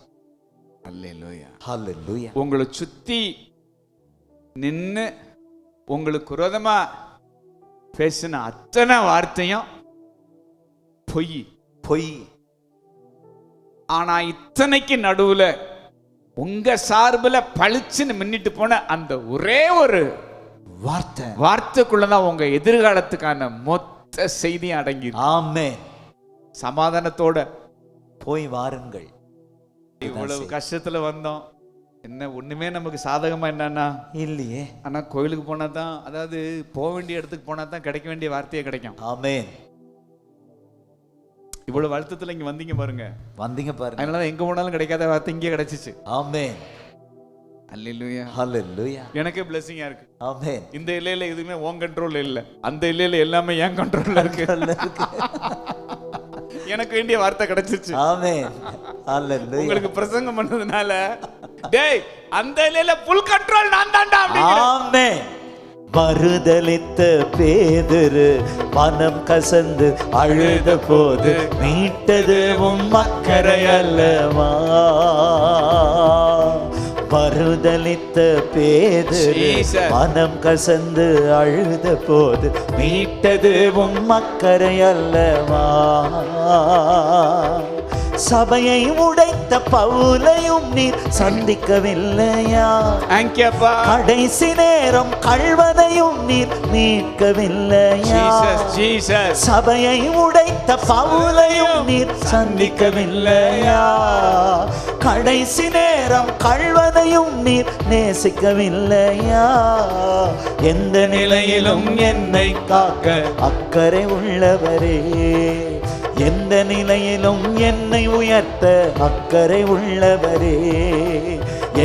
அல்லேலூயா, ஹல்லேலூயா. உங்களை சுத்தி நின்னு உங்களுக்கு விரோதமா பேசின அத்தனை வார்த்தையும் பொய். பொய். ஆனா இத்தனைக்கு நடுவுல உங்க சார்புல பளிச்சுன்னு மின்னிட்டு போன அந்த ஒரே ஒரு வார்த்தைக்குள்ளதான் உங்க எதிர்காலத்துக்கான மொத்த செய்தியும் அடங்கி. ஆமென். சமாதானத்தோட போய் வாருங்கள். இவ்வளவு கஷ்டத்துல வந்தோம், என்ன ஒண்ணுமே நமக்கு சாதகமா என்னன்னா இல்லையே. ஆனா கோயிலுக்கு போனா தான், அதாவது போக வேண்டிய இடத்துக்கு போனா தான் கிடைக்க வேண்டிய வார்த்தையே கிடைக்கும். ஆமென். இவ்வளவு வருத்தத்துல இங்க வந்தீங்க பாருங்க, வந்தீங்க பாருங்க. அதனால எங்க போனாலும் கிடைக்காத வார்த்தை இங்கே கிடைச்சிச்சு. ஆமென். அல்லேலூயா, ஹல்லேலூயா. எனக்கே பிளஸிங்கா இருக்கு. ஆமென். இந்த இல்லையில எதுவுமே உன் கண்ட்ரோல்ல இல்ல, அந்த இல்லையில எல்லாமே என் கண்ட்ரோல்ல இருக்கு. எனக்கு வேண்டிய வார்த்தை கிடைச்சிருச்சு. ஆமென். ஹல்லேலூயா. உங்களுக்கு பிரசங்கம் பண்ணதுனால டேய் அந்த இல்லையில ஃபுல் கண்ட்ரோல் நான் தான்டா அப்படிங்கற. ஆமென். மறுதலித்த பேதுரு மனம் கசந்து அழுத போது மீட்டது உம் அக்கறை அல்லவா. மறுதலித்த பேதுரு மனம் கசந்து அழுத போது மீட்டது உம் அக்கறை அல்லவா. சபையை உடைத்த பவுலையும் நீர் சந்திக்கவில்லையா, கடைசி நேரம் கள்வனையும் நீர் மீட்கவில்லையா. சபையை உடைத்த பவுலையும் நீர் சந்திக்கவில்லையா, கடைசி நேரம் கள்வனையும் நீர் நேசிக்கவில்லையா. எந்த நிலையிலும் என்னை காக்க அக்கறை உள்ளவரே, எந்த நிலையிலும் என்னை உயர்த்த அக்கறை உள்ளவரே.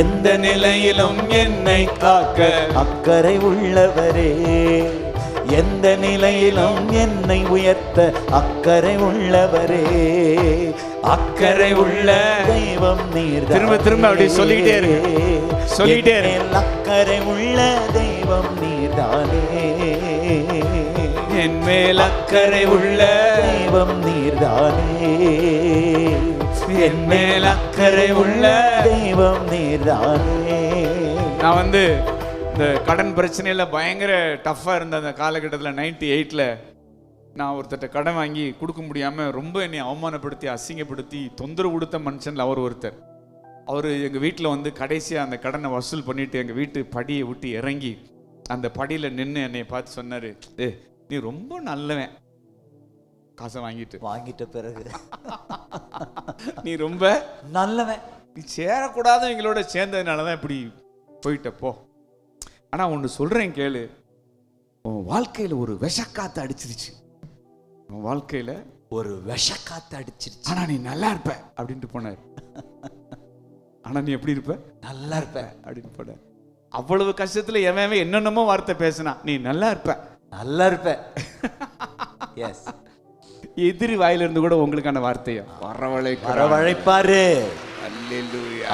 எந்த நிலையிலும் என்னை காக்க அக்கறை உள்ளவரே, எந்த நிலையிலும் என்னை உயர்த்த அக்கறை உள்ளவரே. அக்கறை உள்ள தெய்வம் நீர். திரும்ப திரும்ப அப்படி சொல்லிட்டே இருக்கு, சொல்லிட்டே இருக்கு. அக்கறை உள்ள தெய்வம் நீர்தானே, என் மேல் அக்கறை உள்ள தெய்வம் நீர்தானே, என் மேல் அக்கறை உள்ள தெய்வம் நீர்தானே. நான் வந்து இந்த கடன் பிரச்சனையில பயங்கர டஃப்பா இருந்த அந்த காலகட்டத்தில் 98ல் நான் ஒருத்தட்ட கடன் வாங்கி கொடுக்க முடியாம ரொம்ப என்னை அவமானப்படுத்தி அசிங்கப்படுத்தி தொந்தரவு கொடுத்த மனுஷன்ல அவர் ஒருத்தர். அவர் எங்கள் வீட்டில் வந்து கடைசியாக அந்த கடனை வசூல் பண்ணிட்டு எங்கள் வீட்டு படியை விட்டு இறங்கி அந்த படியில் நின்று என்னை பார்த்து சொன்னார், நீ ரொம்ப நல்லவன், காசை வாங்கிட்ட பிறகு நீ ரொம்ப நல்லவன், நீ சேரக்கூடாத எங்களோட சேர்ந்ததுனால தான் இப்படி போயிட்டப்போ. ஆனால் ஒன்று சொல்கிறேன் கேளு, உன் வாழ்க்கையில் ஒரு விஷக்காத்து அடிச்சிருச்சு, உன் வாழ்க்கையில் ஒரு விஷக்காத்து அடிச்சிருச்சு, ஆனால் நீ நல்லா இருப்ப அப்படின்ட்டு போனார். ஆனால் நீ எப்படி இருப்ப? நல்லா இருப்ப அப்படின்னு போனார். அவ்வளவு கஷ்டத்துல எவன் என்னென்னமோ வார்த்தை பேசினான். நீ நல்லா இருப்ப, நல்லா இருப்ப. எஸ், எதிரி வாயிலிருந்து கூட உங்களுக்கான வார்த்தையை வரவழைப்பாரு.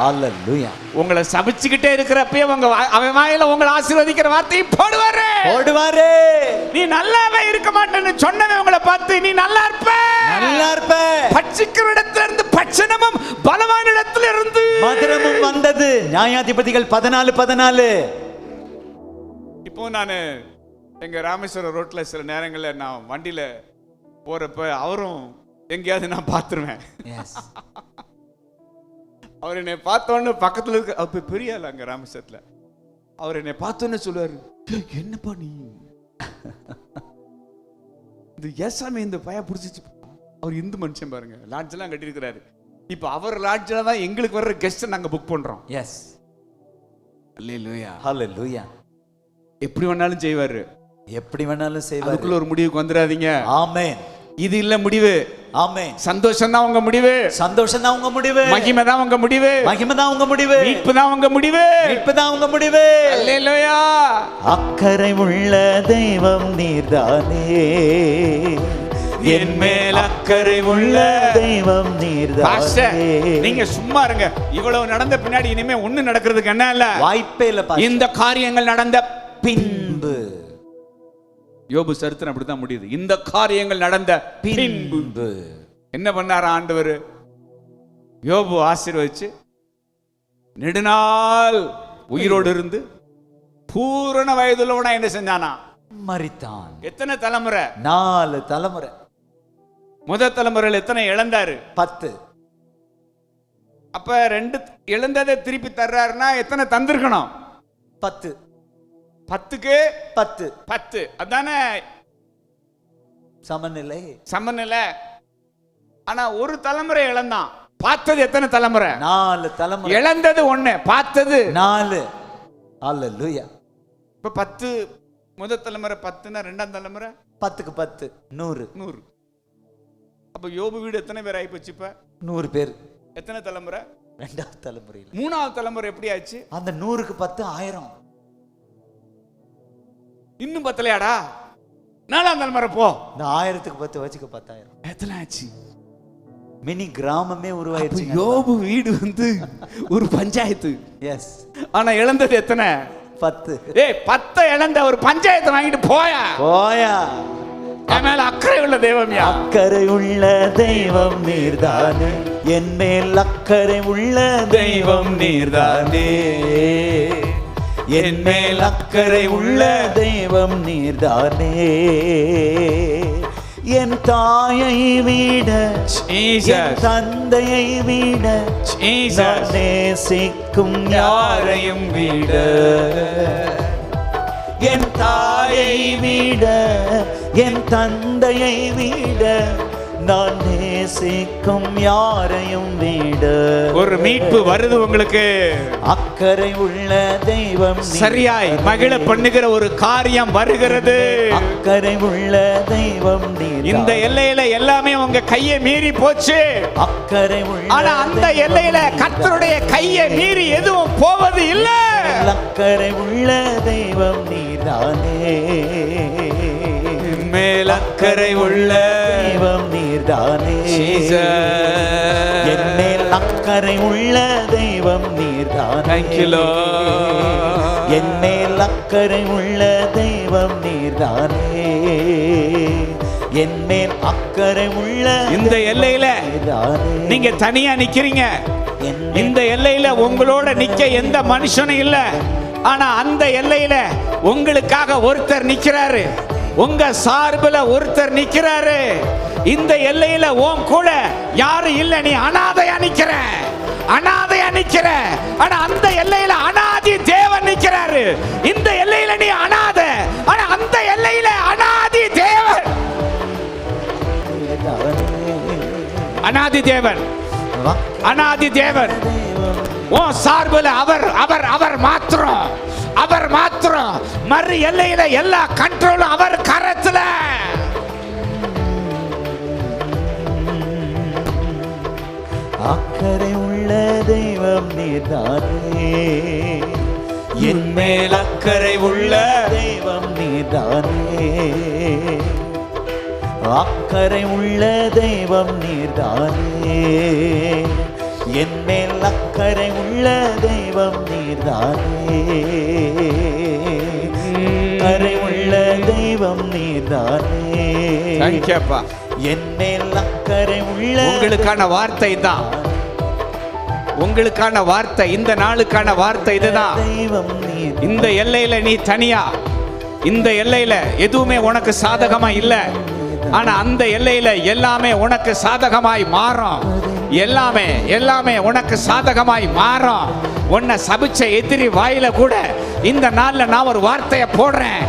அல்லேலூயா. உங்களை சபிச்சுக்கிட்டே இருக்கிறப்பே அவன் வாயில உங்களை ஆசீர்வதிக்கிற வார்த்தையை போடுவாரு. நீ நல்லாவே இருக்க மாட்டேன்னு சொன்னவன் உங்களை பார்த்து நீ நல்லா இருப்ப, நல்லா இருப்ப. பட்சிக்கிற இடத்துல இருந்து பட்சணமும் பலவான் இடத்துல இருந்து மதுரமும் வந்தது. நியாயாதிபதிகள் 14:14. இப்போ நான் எங்க ராமேஸ்வரம் ரோட்ல சில நேரங்களில் நான் வண்டியில போறப்ப அவரும் எங்கேயாவது நான் பார்த்துருவேன். அவர் என்னை பார்த்தோன்னு பக்கத்துல இருக்க அப்ப பெரிய ஆள் அங்க ராமேஸ்வரத்துல, அவர் என்னை பார்த்தோன்னு சொல்லுவாரு, என்னப்பா நீ இந்த ஏசாமி இந்த பய பிடிச்சிச்சு. அவர் இந்து மனுஷன் பாருங்க, லாட்ஜ் எல்லாம் கட்டி இருக்கிறாரு. இப்ப அவர் லாட்ஜ்ல தான் எங்களுக்கு வர்ற கெஸ்ட் நாங்க புக் பண்றோம். எஸ், அல்லேலூயா, ஹல்லேலூயா. எப்படி வேணாலும் செய்வாரு, எப்படி வேணாலும் செய்வாரு. அதுக்குள்ள ஒரு முடிவுக்கு வந்துடாதீங்க. ஆமென். இது இல்ல முடிவு. ஆமென். சந்தோஷம் தான் உங்க முடிவு, சந்தோஷம் தான் உங்க முடிவு, மகிமை தான் உங்க முடிவு, மகிமை தான் உங்க முடிவு, மீட்பு தான் உங்க முடிவு, மீட்பு தான் உங்க முடிவு. அல்லேலூயா. அக்கறை உள்ள தெய்வம் நீர்தானே, என் மேல் அக்கறை உள்ள தெய்வம் நீர்தானே. நீங்க சும்மா இருங்க. இவ்வளவு நடந்த பின்னாடி இனிமே ஒண்ணு நடக்கிறதுக்கு என்ன இல்ல, வாய்ப்பே இல்ல. இந்த காரியங்கள் நடந்த பின்பு, யோபு சரித்திரம் அப்படித்தான் முடியுது. இந்த காரியங்கள் நடந்த பின்பு என்ன பண்ணார் ஆண்டவர்? யோபு ஆசீர்வதிச்சு நெடுநாள் உயிரோடு இருந்து பூரண வயதுள்ளவனா என்ன செஞ்சானா? மரித்தான். எத்தனை தலைமுறை? 4 தலைமுறை. முதல் தலைமுறையில் எத்தனை இழந்தாரு? 10. அப்ப 2 இழந்ததை திருப்பி தர்றாருன்னா எத்தனை தந்திருக்கணும்? 10. 10க்கு 10. 10 அதானே சமநிலை. சமநிலை. ஆனா ஒரு தலைமுறை இழந்தான். பார்த்தது எத்தனை தலைமுறை? 4 தலைமுறை. இழந்தது 1, பார்த்தது 4. அல்லேலூயா. இப்ப 10 முதல் தலைமுறை 10னா இரண்டாம் தலைமுறை 10க்கு 10 100. அப்ப யோபு வீடு எத்தனை பேர் ஆகி போச்சு? இப்ப 100 பேர். எத்தனை தலைமுறை? 2வது தலைமுறையில். 3வது தலைமுறை எப்படி ஆச்சு? அந்த 100க்கு 10 1000. இன்னும் பத்தலையாடா? 4ஆம் தலைமுறை போ. இந்த 1000க்கு 10 வச்சுக்க 10000. எத்தனை ஆச்சு? மினி கிராமமே உருவாயிடுச்சு. யோபு வீடு ஒரு பஞ்சாயத்து. எஸ். ஆனா இழந்தது எத்தனை? 10. 10 இழந்த ஒரு பஞ்சாயத்தை வாங்கிட்டு போயா. என் மேல அக்கறை உள்ள தெய்வம். அக்கறை உள்ள தெய்வம் நீர்தானே, என் மேல் அக்கறை உள்ள தெய்வம் நீர்தானே, என் மேல் அக்கறை உள்ள தெய்வம் நீர்தானே. என் தாயை விட, என் தந்தையை விட, நான் நேசிக்கும் யாரையும் விட, என் தாயை விட, என் தந்தையை விட, நான் நேசிக்கும் யாரையும் விட. ஒரு மீட்பு வருது உங்களுக்கு. அக்கறை உள்ள தெய்வம் சரியாய் மகிழ பண்ணுகிற ஒரு காரியம் வருகிறது. அக்கறை உள்ள தெய்வம் இந்த எல்லையில எல்லாமே உங்க கையை மீறி போச்சு. அக்கறை உள்ள, ஆனா அந்த எல்லையில கர்த்தருடைய கையை மீறி எதுவும் போவது இல்லை. அக்கறை உள்ள தெய்வம் நீர்தானே, மேல் அக்கறை உள்ள தெய்வம் நீர்தானே, என் மேல் அக்கறை உள்ள தெய்வம் நீர்தானே, என் மேல் அக்கறை உள்ள தெய்வம் நீர்தானே, என் மேல் அக்கறை உள்ள. இந்த எல்லையில நீங்க தனியா நிக்கிறீங்க. இந்த எல்லையில உங்களோட நிக்க எந்த மனுஷனும் இல்ல. ஆனா அந்த எல்லையில உங்களுக்காக ஒருத்தர் நிக்கிறாரு, உங்க சார்புல ஒருத்தர் நிக்கிறாரு. இந்த எல்லையில உன் கூட யாரும் இல்ல, நீ அனாதையா நிக்கிற, அனாதையா நிக்கிற. ஆனா அந்த எல்லையில அனாதி தேவன் நிக்கிறாரு. இந்த எல்லையில நீ அனாதை, ஆனா அந்த எல்லையில அனாதி தேவன், அனாதி தேவன், அனாதி தேவன் உன் சார்புல அவர் அவர் அவர் மாத்திரம், அவர் மாத்திரம். மறு எல்லையில எல்லா கண்ட்ரோலும் அவர் கரத்துல. அக்கறை உள்ள தெய்வம் நீர்தானே, என் மேல் அக்கறை உள்ள தெய்வம் நீர்தானே, அக்கறை உள்ள தெய்வம் நீர்தானே, என் மேல் அக்கறை உள்ள தெய்வம் நீர்தானே, அக்கறை உள்ள தெய்வம் நீர்தானே. தேங்க்யூப்பா. என் மேல் அக்கறை உள்ள உங்களுக்கான வார்த்தை தான், உங்களுக்கான வார்த்தை, இந்த நாளுக்கான வார்த்தை இதுதான். தெய்வம் நீர். இந்த எல்லையில நீ தனியா, இந்த எல்லையில எதுவுமே உனக்கு சாதகமா இல்ல, ஆனா அந்த எல்லையில எல்லாமே உனக்கு சாதகமாய் மாறும். எல்லாமே எல்லாமே உனக்கு சாதகமாய் மாறும். உன்னை சபிச்ச எதிரி வாயில கூட இந்த நாள்ல நான் ஒரு வார்த்தையை போடுறேன்.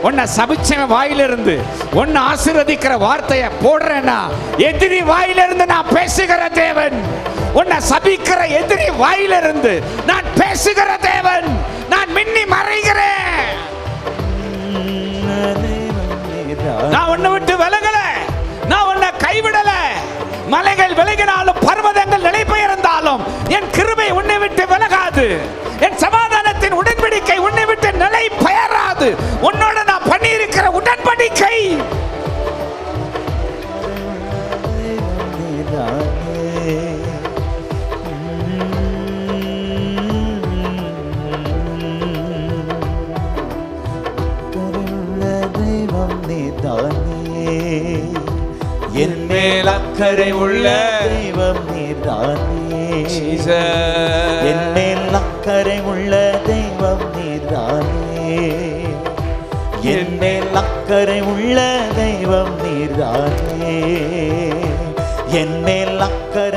உன்னை சபிச்ச வாயிலிருந்து உன்னை ஆசீர்வதிக்கிற வார்த்தையை போடுறேன்னா, எதிரி வாயிலிருந்து நான் பேசுகிற தேவன். உன்னை சபிக்கிற எதிரி வாயிலிருந்து நான் பேசுகிற தேவன். நான் மின்னி மறைகிறேன். நான் உன்னை விட்டு விலகல, நான் உன்னை கைவிடல. மலைகள் விலகினாலும் பர்வதங்கள் நிலை பெயர்ந்தாலும் என் கிருபை உன்னை விட்டு விலகாது. என் சமாதானத்தின் உடன்படிக்கை உன்னை விட்டு நிலை பெயராது. உன்னோட நான் பண்ணி இருக்கிற உடன்படிக்கை. என் மேல் அக்கறை உள்ள தெய்வம் நீர்தானே, என் மேல் அக்கறை உள்ள தெய்வம் நீர்தானே, என் மேல் அக்கறை உள்ள தெய்வம் நீர்தானே, என் மேல் அக்கறை